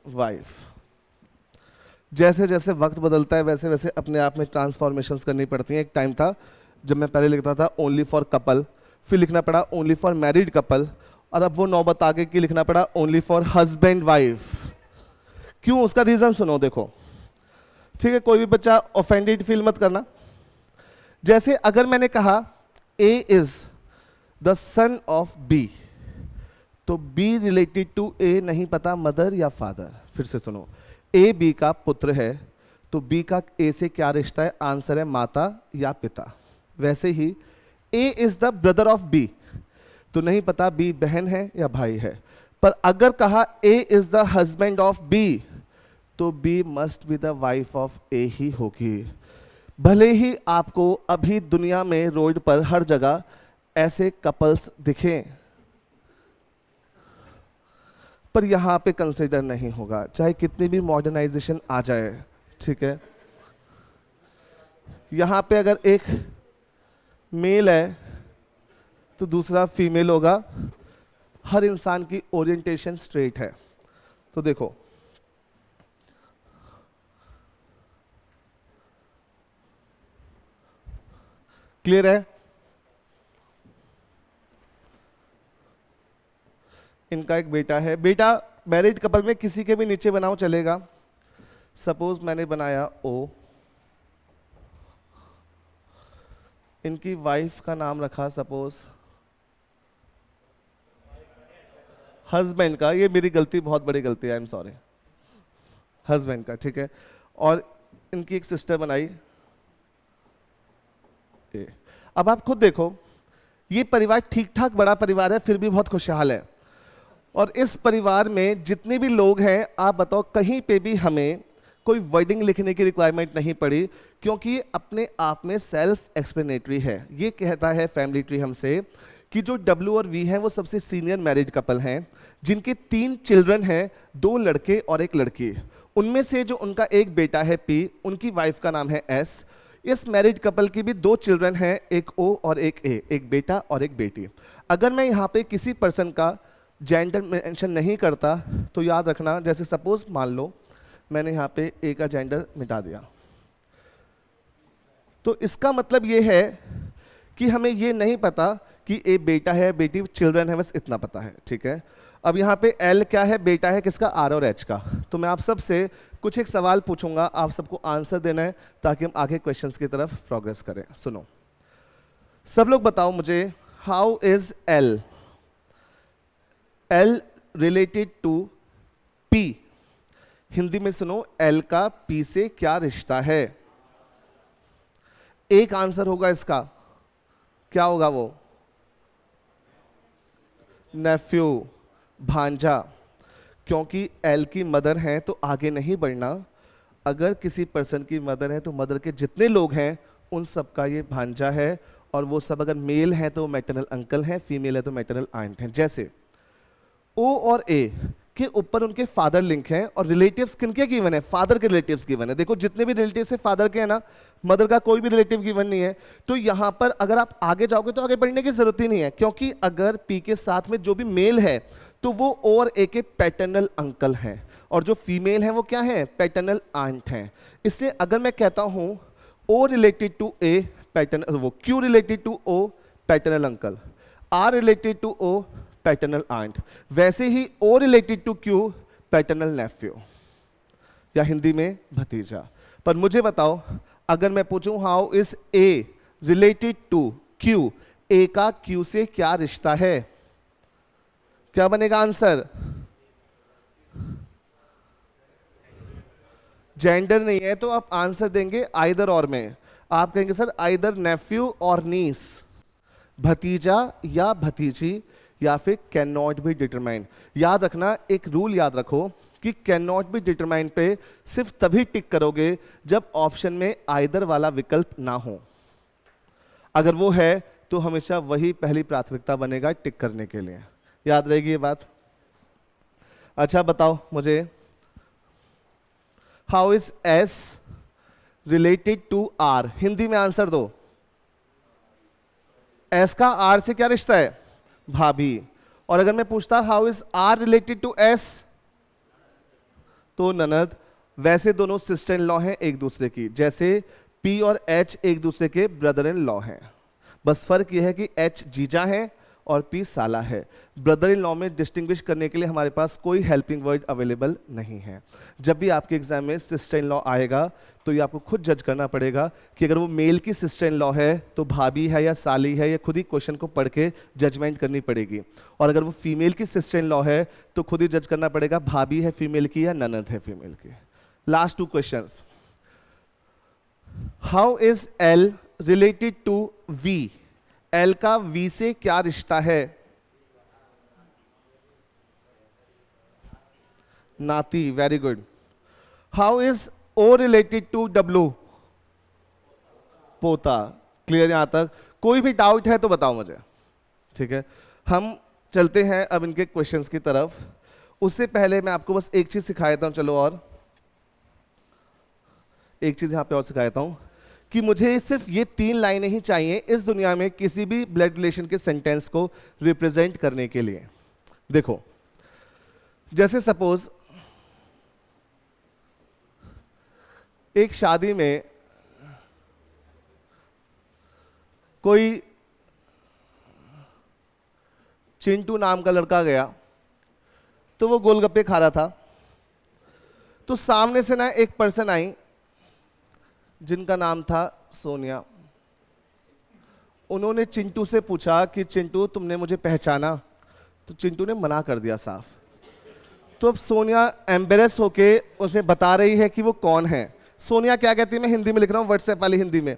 वाइफ। जैसे जैसे वक्त बदलता है वैसे वैसे अपने आप में ट्रांसफॉर्मेशंस करनी पड़ती हैं। एक टाइम था जब मैं पहले लिखता था ओनली फॉर कपल, फिर लिखना पड़ा ओनली फॉर मैरिड कपल, और अब वो नौबत आगे की लिखना पड़ा ओनली फॉर हस्बैंड वाइफ। क्यों? उसका रीजन सुनो, देखो, ठीक है। कोई भी बच्चा ऑफेंडेड फील मत करना। जैसे अगर मैंने कहा A is the son of B, तो B रिलेटेड टू A नहीं पता मदर या फादर। फिर से सुनो, A B का पुत्र है, तो B का A से क्या रिश्ता है? आंसर है माता या पिता। वैसे ही A is the brother of B, तो नहीं पता B बहन है या भाई है। पर अगर कहा A is the husband of B, तो B must be the wife of A ही होगी। भले ही आपको अभी दुनिया में रोड पर हर जगह ऐसे कपल्स दिखें, पर यहां पे कंसिडर नहीं होगा, चाहे कितनी भी मॉडर्नाइजेशन आ जाए, ठीक है। यहां पे अगर एक मेल है तो दूसरा फीमेल होगा। हर इंसान की ओरिएंटेशन स्ट्रेट है। तो देखो, क्लियर है? इनका एक बेटा है। बेटा मैरिड कपल में किसी के भी नीचे बनाओ चलेगा। सपोज मैंने बनाया O, इनकी वाइफ का नाम रखा सपोज हस्बैंड का, ये मेरी गलती, बहुत बड़ी गलती है, आई एम सॉरी, हस्बैंड का, ठीक है। और इनकी एक सिस्टर बनाई A। अब आप खुद देखो, ये परिवार ठीक ठाक बड़ा परिवार है, फिर भी बहुत खुशहाल है। और इस परिवार में जितने भी लोग हैं, आप बताओ कहीं पे भी हमें कोई वर्डिंग लिखने की रिक्वायरमेंट नहीं पड़ी, क्योंकि ये अपने आप में सेल्फ एक्सप्लेनेटरी है। ये कहता है फैमिली ट्री हमसे कि जो डब्ल्यू और वी हैं वो सबसे सीनियर मैरिड कपल हैं, जिनके 3 चिल्ड्रन हैं, 2 लड़के और 1 लड़की। उनमें से जो उनका एक बेटा है पी, उनकी वाइफ का नाम है एस। इस मैरिड कपल की भी 2 चिल्ड्रन हैं, एक ओ और एक ए, एक बेटा और एक बेटी। अगर मैं यहाँ पे किसी पर्सन का जेंडर मेंशन नहीं करता तो याद रखना, जैसे सपोज मान लो मैंने यहाँ पे ए का जेंडर मिटा दिया, तो इसका मतलब ये है कि हमें ये नहीं पता कि ए बेटा है बेटी चिल्ड्रन है, बस इतना पता है, ठीक है। अब यहाँ पे एल क्या है, बेटा है किसका, आर और एच का। तो मैं आप सबसे कुछ एक सवाल पूछूंगा, आप सबको आंसर देना है ताकि हम आगे क्वेश्चंस की तरफ प्रोग्रेस करें। सुनो सब लोग, बताओ मुझे, how is L L related to P. Hindi में सुनो, एल का पी से क्या रिश्ता है। एक आंसर होगा इसका, क्या होगा वो, नेफ्यू, भांजा, क्योंकि एल की मदर है तो आगे नहीं बढ़ना। अगर किसी पर्सन की मदर है तो मदर के जितने लोग हैं उन सब का ये भांजा है, और वो सब अगर मेल हैं तो मैटरनल अंकल हैं, फीमेल है तो मैटरनल आंट हैं। जैसे ओ और ए के ऊपर उनके फादर लिंक हैं, और रिलेटिव्स किनके गिवन है, फादर के रिलेटिव्स गिवन है। देखो जितने भी रिलेटिव्स है फादर के हैं ना, मदर का कोई भी रिलेटिव गिवन नहीं है। तो यहां पर अगर आप आगे जाओगे तो आगे बढ़ने की जरूरत ही नहीं है, क्योंकि अगर पी के साथ में जो भी मेल है तो वो ओ और ए के पैटर्नल अंकल हैं, और जो फीमेल है वो क्या है, पैटर्नल आंट हैं। इसलिए अगर मैं कहता हूं O related to A paternal, वो Q related to O paternal uncle, R related to O paternal aunt, वैसे ही O related to Q paternal nephew, या हिंदी में भतीजा। पर मुझे बताओ, अगर मैं पूछूं how is A related to Q, A का क्यू से क्या रिश्ता है, क्या बनेगा आंसर, जेंडर नहीं है तो आप आंसर देंगे आइदर और में। आप कहेंगे सर आइदर नेफ्यू और नीस, भतीजा या भतीजी, या फिर कैन नॉट बी डिटरमाइन। याद रखना, एक रूल याद रखो कि कैन नॉट बी डिटरमाइन पे सिर्फ तभी टिक करोगे जब ऑप्शन में आइदर वाला विकल्प ना हो। अगर वो है तो हमेशा वही पहली प्राथमिकता बनेगा टिक करने के लिए। याद रहेगी ये बात। अच्छा बताओ मुझे, how is S related to R. Hindi में आंसर दो, एस का आर से क्या रिश्ता है, भाभी। और अगर मैं पूछता how is R related to S, तो ननद। वैसे दोनों सिस्टर इन लॉ हैं एक दूसरे की, जैसे पी और एच एक दूसरे के ब्रदर इन लॉ हैं, बस फर्क यह है कि एच जीजा है और पी साला है। ब्रदर इन लॉ में डिस्टिंग्विश करने के लिए हमारे पास कोई हेल्पिंग वर्ड अवेलेबल नहीं है। जब भी आपके एग्जाम में सिस्टर इन लॉ आएगा तो ये आपको खुद जज करना पड़ेगा कि अगर वो मेल की सिस्टर इन लॉ है तो भाभी है या साली है, या खुद ही क्वेश्चन को पढ़ के जजमेंट करनी पड़ेगी। और अगर वो फीमेल की सिस्टर इन लॉ है तो खुद ही जज करना पड़ेगा भाभी है फीमेल की या ननद है फीमेल की। Last 2 questions, how is L related to V. L का वी से क्या रिश्ता है, नाती, very good. How is O related to W, पोता। क्लियर यहां तक, कोई भी डाउट है तो बताओ मुझे, ठीक है। हम चलते हैं अब इनके क्वेश्चंस की तरफ। उससे पहले मैं आपको बस एक चीज सिखा देता हूं, चलो, और एक चीज यहां पे और सिखा देता हूं कि मुझे सिर्फ ये 3 लाइनें ही चाहिए इस दुनिया में किसी भी ब्लड रिलेशन के सेंटेंस को रिप्रेजेंट करने के लिए। देखो, जैसे सपोज एक शादी में कोई चिंटू नाम का लड़का गया, तो वो गोलगप्पे खा रहा था, तो सामने से ना एक पर्सन आई जिनका नाम था सोनिया। उन्होंने चिंटू से पूछा कि चिंटू तुमने मुझे पहचाना, तो चिंटू ने मना कर दिया साफ। तो अब सोनिया एम्बेरस होके उसे बता रही है कि वो कौन है। सोनिया क्या कहती है, मैं हिंदी में लिख रहा हूँ, व्हाट्सएप वाली हिंदी में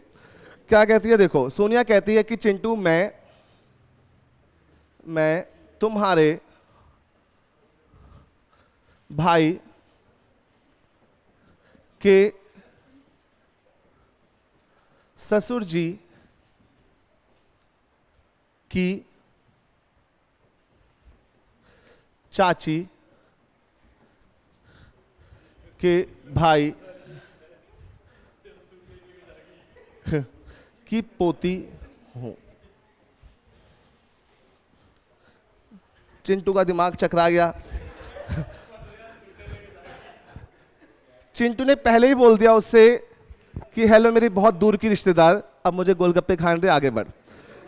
क्या कहती है, देखो। सोनिया कहती है कि चिंटू मैं तुम्हारे भाई के ससुर जी की चाची के भाई की पोती हूं। चिंटू का दिमाग चकरा गया। चिंटू ने पहले ही बोल दिया उससे कि हेलो मेरी बहुत दूर की रिश्तेदार, अब मुझे गोलगप्पे खाने दे, आगे बढ़।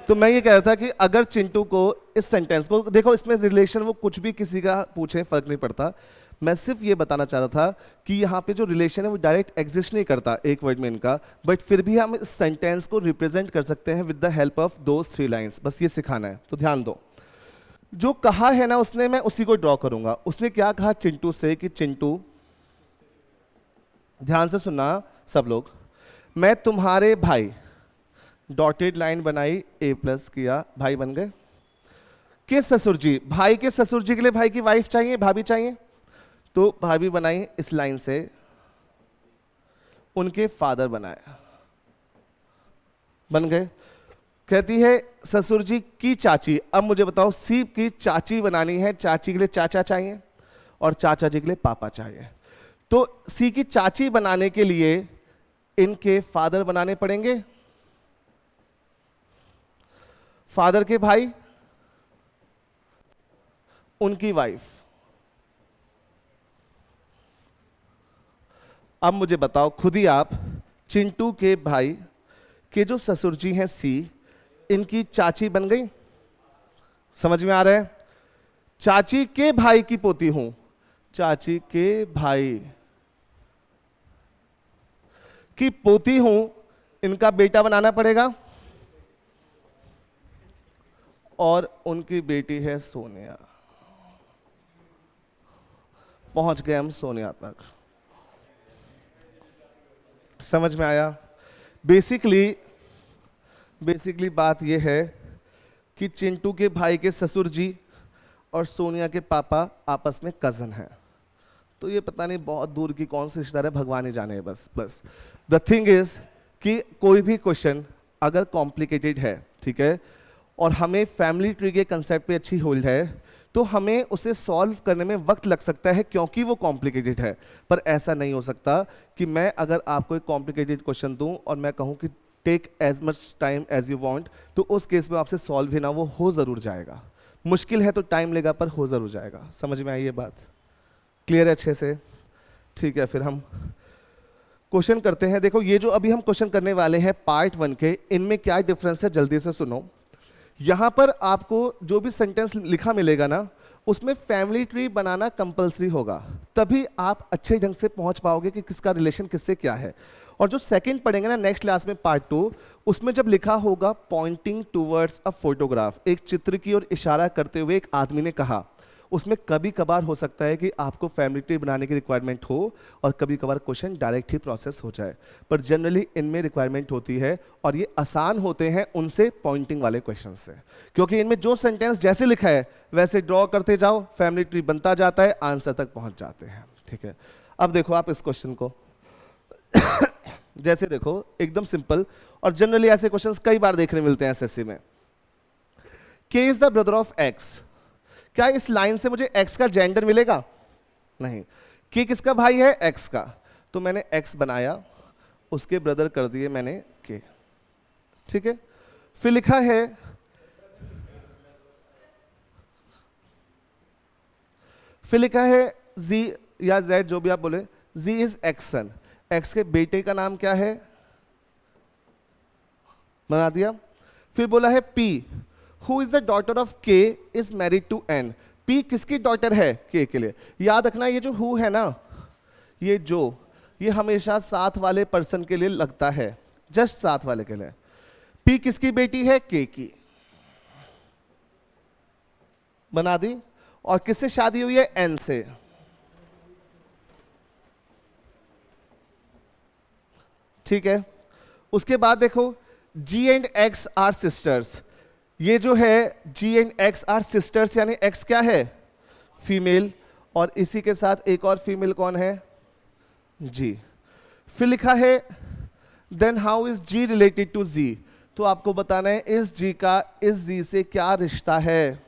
तो मैं ये कह रहा था कि अगर चिंटू को इस सेंटेंस को देखो, इसमें रिलेशन वो कुछ भी किसी का पूछे फर्क नहीं पड़ता, मैं सिर्फ ये बताना चाह रहा था कि यहाँ पे जो रिलेशन है वो डायरेक्ट एग्जिस्ट नहीं करता एक वर्ड में इनका, बट फिर भी हम इस सेंटेंस को रिप्रेजेंट कर सकते हैं with the help of those 3 lines. बस ये सिखाना है, तो ध्यान दो। जो कहा है ना उसने, मैं उसी को ड्रॉ करूंगा। उसने क्या कहा चिंटू से कि चिंटू, ध्यान से सुनना सब लोग, मैं तुम्हारे भाई, डॉटेड लाइन बनाई, ए प्लस किया, भाई बन गए, के ससुर जी, भाई के ससुर जी के लिए भाई की वाइफ चाहिए, भाभी चाहिए, तो भाभी बनाई इस लाइन से, उनके फादर बनाए, बन गए। कहती है ससुर जी की चाची, अब मुझे बताओ सी की चाची बनानी है, चाची के लिए चाचा चाहिए और चाचा जी के लिए पापा चाहिए, तो सी की चाची बनाने के लिए इनके फादर बनाने पड़ेंगे, फादर के भाई, उनकी वाइफ। अब मुझे बताओ खुद ही आप, चिंटू के भाई के जो ससुर जी हैं सी, इनकी चाची बन गई, समझ में आ रहा है? चाची के भाई की पोती हूं, चाची के भाई की पोती हूं, इनका बेटा बनाना पड़ेगा, और उनकी बेटी है सोनिया। पहुंच गए हम सोनिया तक, समझ में आया? बेसिकली बात यह है कि चिंटू के भाई के ससुर जी और सोनिया के पापा आपस में कजन हैं। तो ये पता नहीं बहुत दूर की कौन सी रिश्तेदार है, भगवान ही जाने। बस द थिंग इज कि कोई भी क्वेश्चन अगर कॉम्प्लिकेटेड है, ठीक है, और हमें फैमिली ट्री के कंसेप्ट पे अच्छी होल्ड है, तो हमें उसे सॉल्व करने में वक्त लग सकता है क्योंकि वो कॉम्प्लिकेटेड है। पर ऐसा नहीं हो सकता कि मैं अगर आपको एक कॉम्प्लिकेटेड क्वेश्चन दूं और मैं कहूं कि take as much time as you want, तो उस केस में आपसे सॉल्व ही ना वो हो जरूर जाएगा। मुश्किल है तो टाइम लेगा पर हो जरूर जाएगा। समझ में आई ये बात? क्लियर है अच्छे से? ठीक है, फिर हम क्वेश्चन करते हैं। देखो ये जो अभी हम क्वेश्चन करने वाले हैं पार्ट 1 के, इनमें क्या डिफरेंस है जल्दी से सुनो। यहां पर आपको जो भी सेंटेंस लिखा मिलेगा ना, उसमें फैमिली ट्री बनाना कंपलसरी होगा, तभी आप अच्छे ढंग से पहुंच पाओगे कि किसका रिलेशन किससे क्या है। और जो सेकंड पढ़ेंगे ना नेक्स्ट क्लास में पार्ट 2, उसमें जब लिखा होगा पॉइंटिंग टूवर्ड्स अ फोटोग्राफ, एक चित्र की ओर इशारा करते हुए एक आदमी ने कहा, उसमें कभी कभार हो सकता है कि आपको फैमिली ट्री बनाने की रिक्वायरमेंट हो और कभी कभार क्वेश्चन डायरेक्ट ही प्रोसेस हो जाए, पर जनरली इनमें रिक्वायरमेंट होती है और ये आसान होते हैं उनसे पॉइंटिंग वाले क्वेश्चन से, क्योंकि इनमें जो सेंटेंस जैसे लिखा है वैसे ड्रॉ करते जाओ, फैमिली ट्री बनता जाता है, आंसर तक पहुंच जाते हैं। ठीक है, अब देखो आप इस क्वेश्चन को जैसे देखो एकदम सिंपल, और जनरली ऐसे क्वेश्चंस कई बार देखने मिलते हैं एसएससी में। के is the brother of x, क्या इस लाइन से मुझे एक्स का जेंडर मिलेगा? नहीं। के किसका भाई है? एक्स का, तो मैंने एक्स बनाया, उसके ब्रदर कर दिए मैंने के। ठीक है, फिर लिखा है जी या जेड जो भी आप बोले, जी इज एक्स सन, एक्स के बेटे का नाम क्या है? बना दिया। फिर बोला है P, who is the daughter of K is married to N, P किसकी डॉटर है? के के लिए। याद रखना ये जो हु है ना, ये हमेशा साथ वाले पर्सन के लिए लगता है, जस्ट साथ वाले के लिए। पी किसकी बेटी है? के की, बना दी। और किससे शादी हुई है? एन से। ठीक है, उसके बाद देखो G and X are sisters, ये जो है G and X are sisters, यानी X क्या है? फीमेल, और इसी के साथ एक और फीमेल कौन है? G। फिर लिखा है then how is G related to Z, तो आपको बताना है इस G का इस Z से क्या रिश्ता है?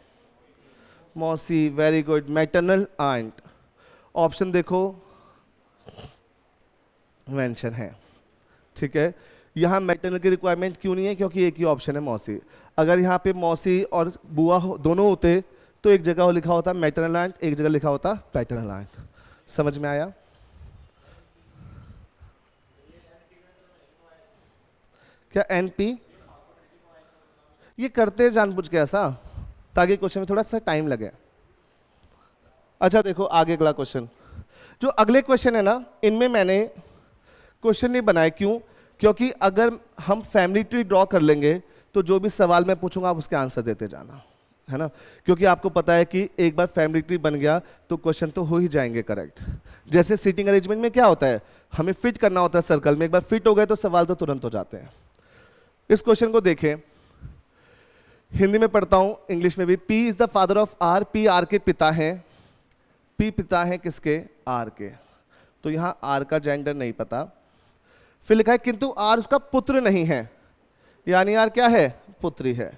मौसी, very good. Maternal aunt, option देखो मेंशन है, ठीक है। यहाँ मैटरनल की रिक्वायरमेंट क्यों नहीं है? क्योंकि एक ही ऑप्शन है मौसी। अगर यहाँ पे मौसी और बुआ दोनों होते तो एक जगह लिखा होता मैटरनल आंट, एक जगह लिखा होता पैटर्नल आंट। समझ में आया? क्या एनपी? ये करते हैं जानबूझ के ऐसा ताकि क्वेश्चन में थोड़ा सा टाइम लगे। अच्छा देखो आगे अगला क्वेश्चन, जो अगले क्वेश्चन है ना, इनमें मैंने क्वेश्चन नहीं बनाए। क्यों? क्योंकि अगर हम फैमिली ट्री ड्रॉ कर लेंगे तो जो भी सवाल मैं पूछूंगा आप उसके आंसर देते जाना, है ना। क्योंकि आपको पता है कि एक बार फैमिली ट्री बन गया तो क्वेश्चन तो हो ही जाएंगे करेक्ट। जैसे सीटिंग अरेंजमेंट में क्या होता है, हमें फिट करना होता है सर्कल में, एक बार फिट हो गए तो सवाल तो तुरंत हो जाते हैं। इस क्वेश्चन को देखें, हिंदी में पढ़ता हूं, इंग्लिश में भी। P is the father of R, P R के पिता हैं। पी पिता हैं किसके? आर के। तो यहां आर का जेंडर नहीं पता। फिर लिखा है किंतु आर उसका पुत्र नहीं है, यानी आर क्या है? पुत्री है।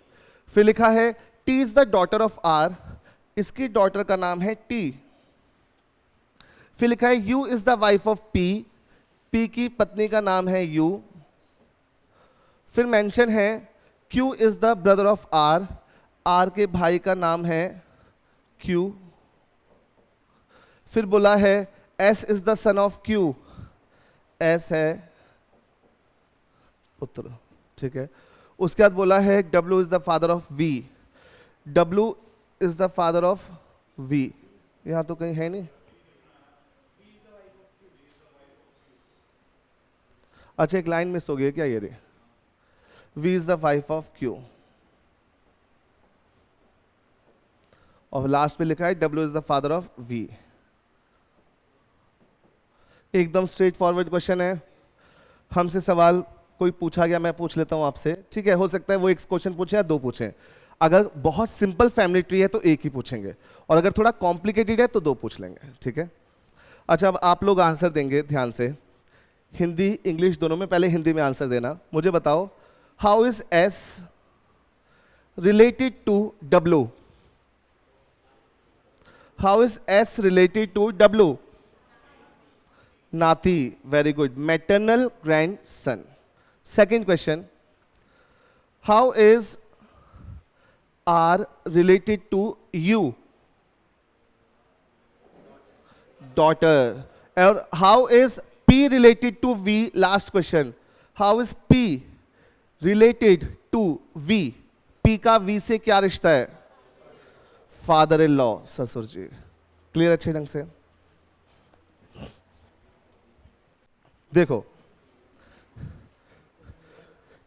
फिर लिखा है T is the daughter of R, इसकी डॉटर का नाम है टी। फिर लिखा है U is the wife of P, P की पत्नी का नाम है यू। फिर मेंशन है Q is the brother of R, R के भाई का नाम है क्यू। फिर बोला है S is the son of Q, S है पुत्र, ठीक है। उसके बाद बोला है W is the father of V, W is the father of V. यहां तो कहीं है नहीं। अच्छा एक लाइन मिस हो गई है क्या? ये रे, V is the wife of Q, और लास्ट पे लिखा है W is the father of V. एकदम स्ट्रेट फॉरवर्ड क्वेश्चन है। हमसे सवाल कोई पूछा गया, मैं पूछ लेता हूं आपसे, ठीक है। हो सकता है वो एक क्वेश्चन पूछे या दो पूछे। अगर बहुत सिंपल फैमिली ट्री है तो एक ही पूछेंगे, और अगर थोड़ा कॉम्प्लिकेटेड है तो दो पूछ लेंगे, ठीक है। अच्छा अब आप लोग आंसर देंगे ध्यान से, हिंदी इंग्लिश दोनों में। पहले हिंदी में आंसर देना। मुझे बताओ how is S related to W? How is S related to W? नाती, very good. Maternal grandson. Second question, how is R related to U? Daughter. और how is P related to V? Last question, how is P related to V? P का V से क्या रिश्ता है? Father in law, ससुर जी। Clear अच्छे ढंग से? देखो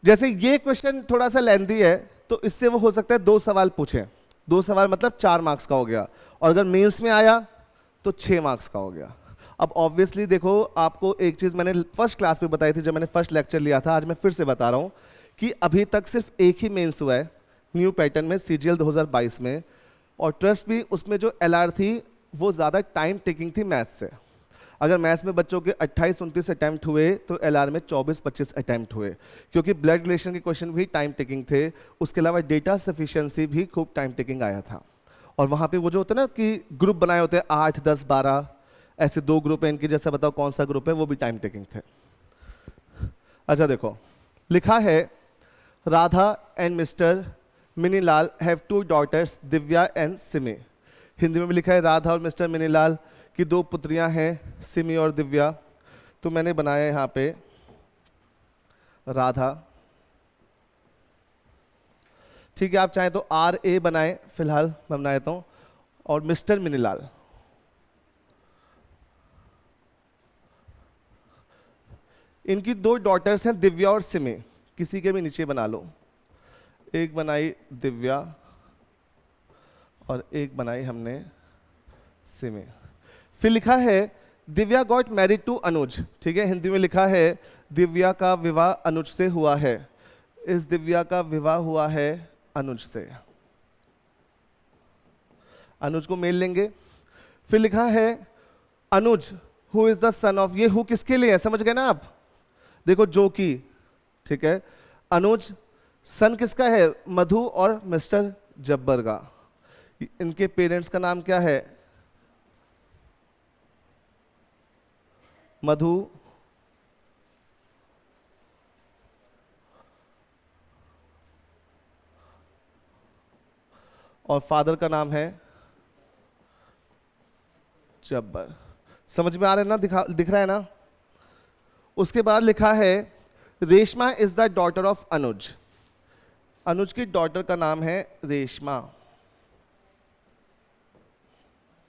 जैसे ये क्वेश्चन थोड़ा सा लेंथी है तो इससे वो हो सकता है दो सवाल पूछे। दो सवाल मतलब 4 मार्क्स का हो गया, और अगर मेंस में आया तो 6 मार्क्स का हो गया। अब ऑब्वियसली देखो, आपको एक चीज मैंने फर्स्ट क्लास में बताई थी जब मैंने फर्स्ट लेक्चर लिया था, आज मैं फिर से बता रहा हूं कि अभी तक सिर्फ एक ही मेंस हुआ है न्यू पैटर्न में, सीजीएल 2022 में। और ट्रस्ट भी उसमें जो एलआर थी वो ज़्यादा टाइम टेकिंग थी मैथ्स से। अगर मैथ्स में बच्चों के 28-29 अटैम्प्ट हुए तो एलआर में 24-25 अटैम्प्ट हुए, क्योंकि ब्लड रिलेशन के क्वेश्चन भी टाइम टेकिंग थे। उसके अलावा डेटा सफिशिएंसी भी खूब टाइम टेकिंग आया था। और वहाँ पे वो जो होता है ना कि ग्रुप बनाए होते हैं 8, 10, 12 ऐसे 2 ग्रुप हैं इनके, जैसा बताओ कौन सा ग्रुप है, वो भी टाइम टेकिंग थे। अच्छा देखो लिखा है Radha and mister Minilal have 2 daughters Divya and Simi. Hindi में भी लिखा है राधा और मिस्टर मिनीलाल की 2 पुत्रियां हैं सिमी और दिव्या। तो मैंने बनाया यहाँ पे राधा, ठीक है। आप चाहें तो RA बनाए, फिलहाल मैं बना देता हूँ, और मिस्टर मिनीलाल। इनकी 2 डॉटर्स हैं दिव्या और सिमी, किसी के भी नीचे बना लो। एक बनाई दिव्या और एक बनाई हमने सिमी। फिर लिखा है दिव्या गॉट मैरिड टू अनुज, ठीक है। हिंदी में लिखा है दिव्या का विवाह अनुज से हुआ है। इस दिव्या का विवाह हुआ है अनुज से, अनुज को मेल लेंगे। फिर लिखा है Anuj who is the son of, ये हु किसके लिए है समझ गए ना आप? देखो जो की, ठीक है। अनुज सन किसका है? मधु और मिस्टर जब्बर का। कि इनके पेरेंट्स का नाम क्या है? मधु और फादर का नाम है जब्बर। समझ में आ रहा है ना? दिख रहा है ना? उसके बाद लिखा है Reshma is the daughter of Anuj. Anuj की डॉटर का नाम है रेशमा।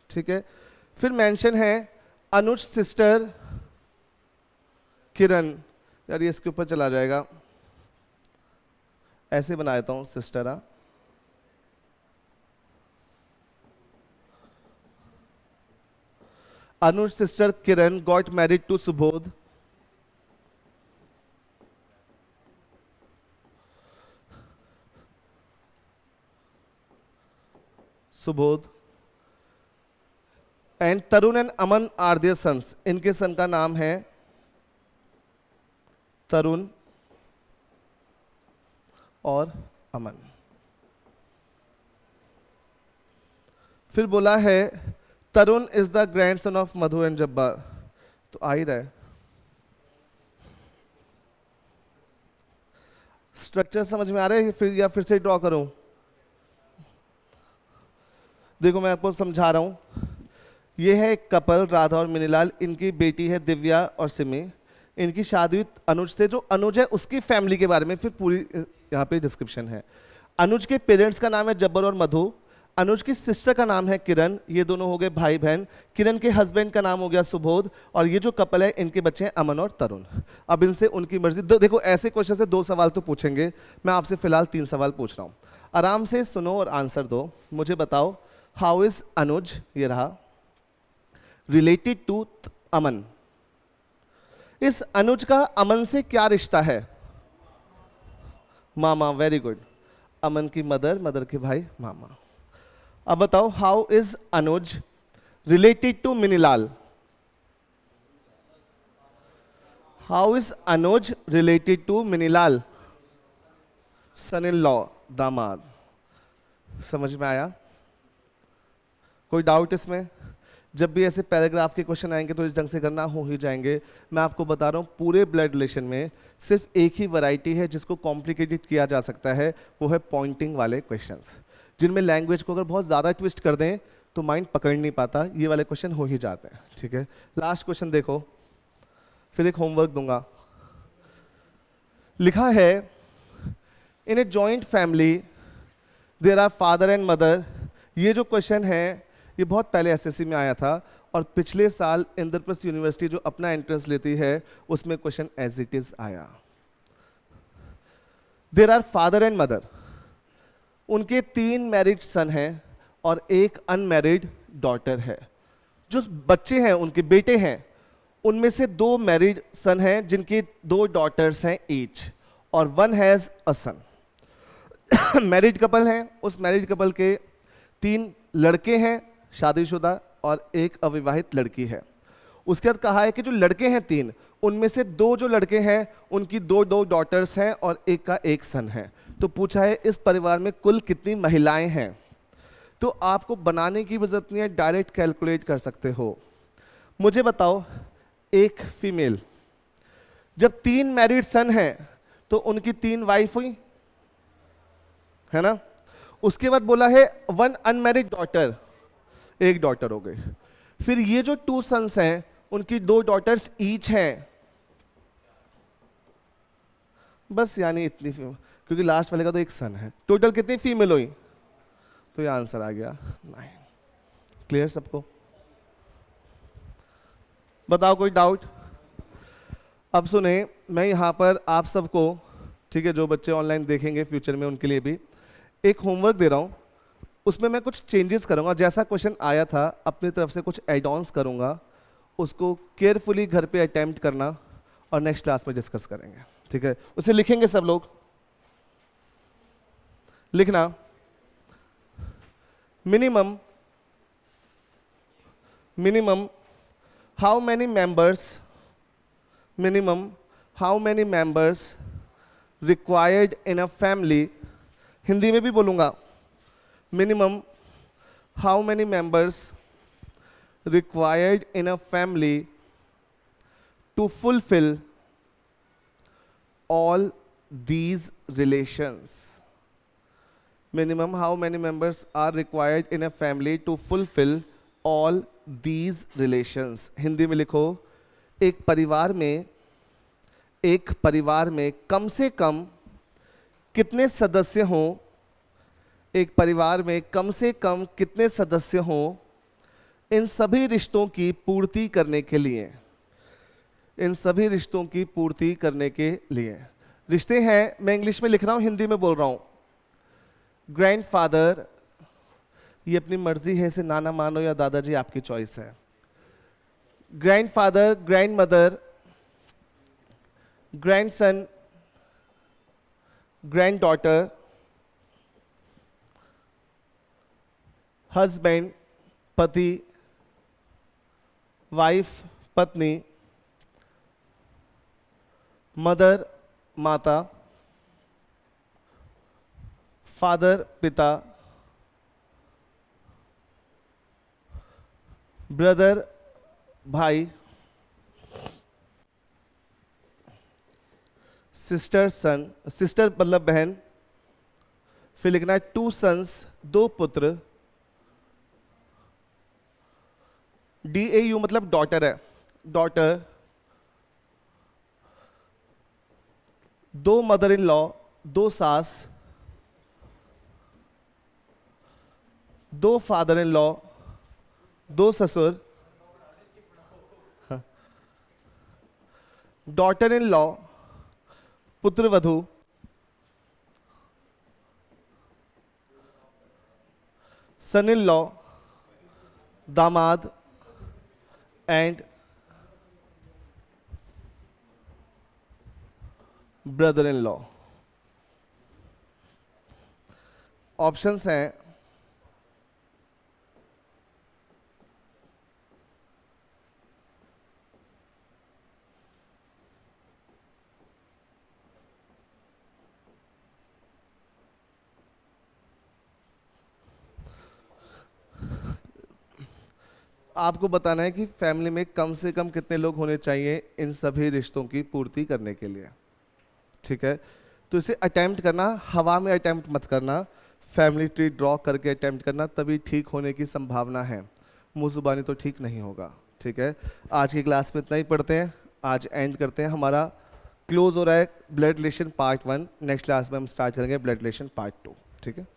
ठीक है। फिर मेंशन है अनुज सिस्टर किरण। यार ये इसके ऊपर चला जाएगा, ऐसे बना देता हूं sister. Anuj sister Kiran got married to Subodh. Subodh and Tarun and Aman are their sons. इनके सन का नाम है तरुण और अमन। फिर बोला है Tarun is the grandson of Madhu and Jabbar. तो आ ही रहा है। स्ट्रक्चर समझ में आ रहा है फिर से ड्रॉ करूं? देखो मैं आपको समझा रहा हूं। ये है एक कपल राधा और मिनीलाल, इनकी बेटी है दिव्या और सिमी। इनकी शादी हुई अनुज से। जो अनुज है उसकी फैमिली के बारे में फिर पूरी यहाँ पे डिस्क्रिप्शन है। अनुज के पेरेंट्स का नाम है जब्बर और मधु। अनुज की सिस्टर का नाम है किरण। ये दोनों हो गए भाई बहन। किरण के हस्बैंड का नाम हो गया सुबोध। और ये जो कपल है इनके बच्चे हैं अमन और तरुण। अब इनसे उनकी मर्जी। देखो ऐसे क्वेश्चन से 2 सवाल तो पूछेंगे, मैं आपसे फिलहाल 3 सवाल पूछ रहा हूँ। आराम से सुनो और आंसर दो। मुझे बताओ हाउ इज अनुज, ये रहा, रिलेटेड टू अमन। इस अनुज का अमन से क्या रिश्ता है? मामा। Very good. अमन की मदर, मदर के भाई मामा। अब बताओ how is Anuj related to Minilal? How is Anuj related to Minilal? Son in law, दामाद। समझ में आया? कोई डाउट इसमें? जब भी ऐसे पैराग्राफ के क्वेश्चन आएंगे तो इस ढंग से करना हो ही जाएंगे। मैं आपको बता रहा हूँ पूरे ब्लड रिलेशन में सिर्फ एक ही वैरायटी है जिसको कॉम्प्लिकेटेड किया जा सकता है, वो है पॉइंटिंग वाले क्वेश्चंस, जिनमें लैंग्वेज को अगर बहुत ज़्यादा ट्विस्ट कर दें तो माइंड पकड़ नहीं पाता। ये वाले क्वेश्चन हो ही जाते हैं। ठीक है, लास्ट क्वेश्चन देखो, फिर एक होमवर्क दूंगा। लिखा है in a joint family there are father and mother. ये जो क्वेश्चन है ये बहुत पहले एसएससी में आया था और पिछले साल इंद्रप्रस्थ यूनिवर्सिटी जो अपना एंट्रेंस लेती है उसमें क्वेश्चन एज इट इज आया। There are father and mother, उनके 3 मैरिड सन हैं और 1 अनमैरिड डॉटर है। जो बच्चे हैं उनके बेटे हैं उनमें से 2 मैरिड सन हैं जिनकी 2 डॉटर्स हैं ईच, और 1 has a son. Married couple हैं, उस मैरिड कपल के 3 लड़के हैं शादीशुदा और 1 अविवाहित लड़की है। उसके बाद कहा है कि जो लड़के हैं 3, उनमें से 2 जो लड़के हैं उनकी 2 डॉटर्स हैं और 1 का 1 सन है। तो पूछा है इस परिवार में कुल कितनी महिलाएं हैं। तो आपको बनाने की जरूरत नहीं है, डायरेक्ट कैलकुलेट कर सकते हो। मुझे बताओ 1 फीमेल, जब 3 मैरिड सन हैं तो उनकी 3 वाइफ हुई है ना। उसके बाद बोला है 1 अनमैरिड डॉटर, 1 डॉटर हो गई। फिर ये जो 2 सन्स हैं उनकी 2 डॉटर्स ईच हैं, बस यानी इतनी, क्योंकि लास्ट वाले का तो 1 सन है। टोटल कितनी फीमेल हुई? तो ये आंसर आ गया 9। क्लियर सबको? बताओ कोई डाउट? अब सुने, मैं यहाँ पर आप सबको, ठीक है, जो बच्चे ऑनलाइन देखेंगे फ्यूचर में उनके लिए भी एक होमवर्क दे रहा हूँ। उसमें मैं कुछ चेंजेस करूँगा। जैसा क्वेश्चन आया था अपनी तरफ से कुछ एड ऑन्स करूँगा, उसको केयरफुली घर पे अटेम्प्ट करना और नेक्स्ट क्लास में डिस्कस करेंगे। ठीक है, उसे लिखेंगे सब लोग। लिखना minimum how many members required in a family. Hindi में भी बोलूँगा, minimum how many members required in a family to fulfil all these relations? Minimum how many members are required in a family to fulfill all these relations? Hindi में लिखो, एक परिवार में कम से कम कितने सदस्य हों, एक परिवार में कम से कम कितने सदस्य हों इन सभी रिश्तों की पूर्ति करने के लिए, इन सभी रिश्तों की पूर्ति करने के लिए। रिश्ते हैं, मैं इंग्लिश में लिख रहा हूं, हिंदी में बोल रहा हूं। ग्रैंडफादर, ये अपनी मर्जी है, इसे नाना मानो या दादाजी, आपकी चॉइस है। Grandfather, grandmother, grandson, granddaughter, husband, पति, वाइफ, पत्नी, मदर, माता, फादर, पिता, ब्रदर, भाई, सिस्टर, सन, सिस्टर मतलब बहन, फिर लिखना है 2 सन्स, 2 पुत्र, DAU मतलब डॉटर है, डॉटर, 2 मदर इन लॉ, 2 सास, 2 फादर इन लॉ, 2 ससुर, डॉटर इन लॉ, पुत्र वधू, सन इन लॉ, दामाद, and brother in law. Options हैं आपको बताना है कि फैमिली में कम से कम कितने लोग होने चाहिए इन सभी रिश्तों की पूर्ति करने के लिए। ठीक है, तो इसे अटेम्प्ट करना, हवा में अटेम्प्ट मत करना, फैमिली ट्री ड्रॉ करके अटेम्प्ट करना, तभी ठीक होने की संभावना है। मुँह जुबानी तो ठीक नहीं होगा। ठीक है, आज की क्लास में इतना ही पढ़ते हैं, आज एंड करते हैं। हमारा क्लोज हो रहा है blood relation part 1, next class में हम स्टार्ट करेंगे ब्लड रिलेशन पार्ट 2। ठीक है।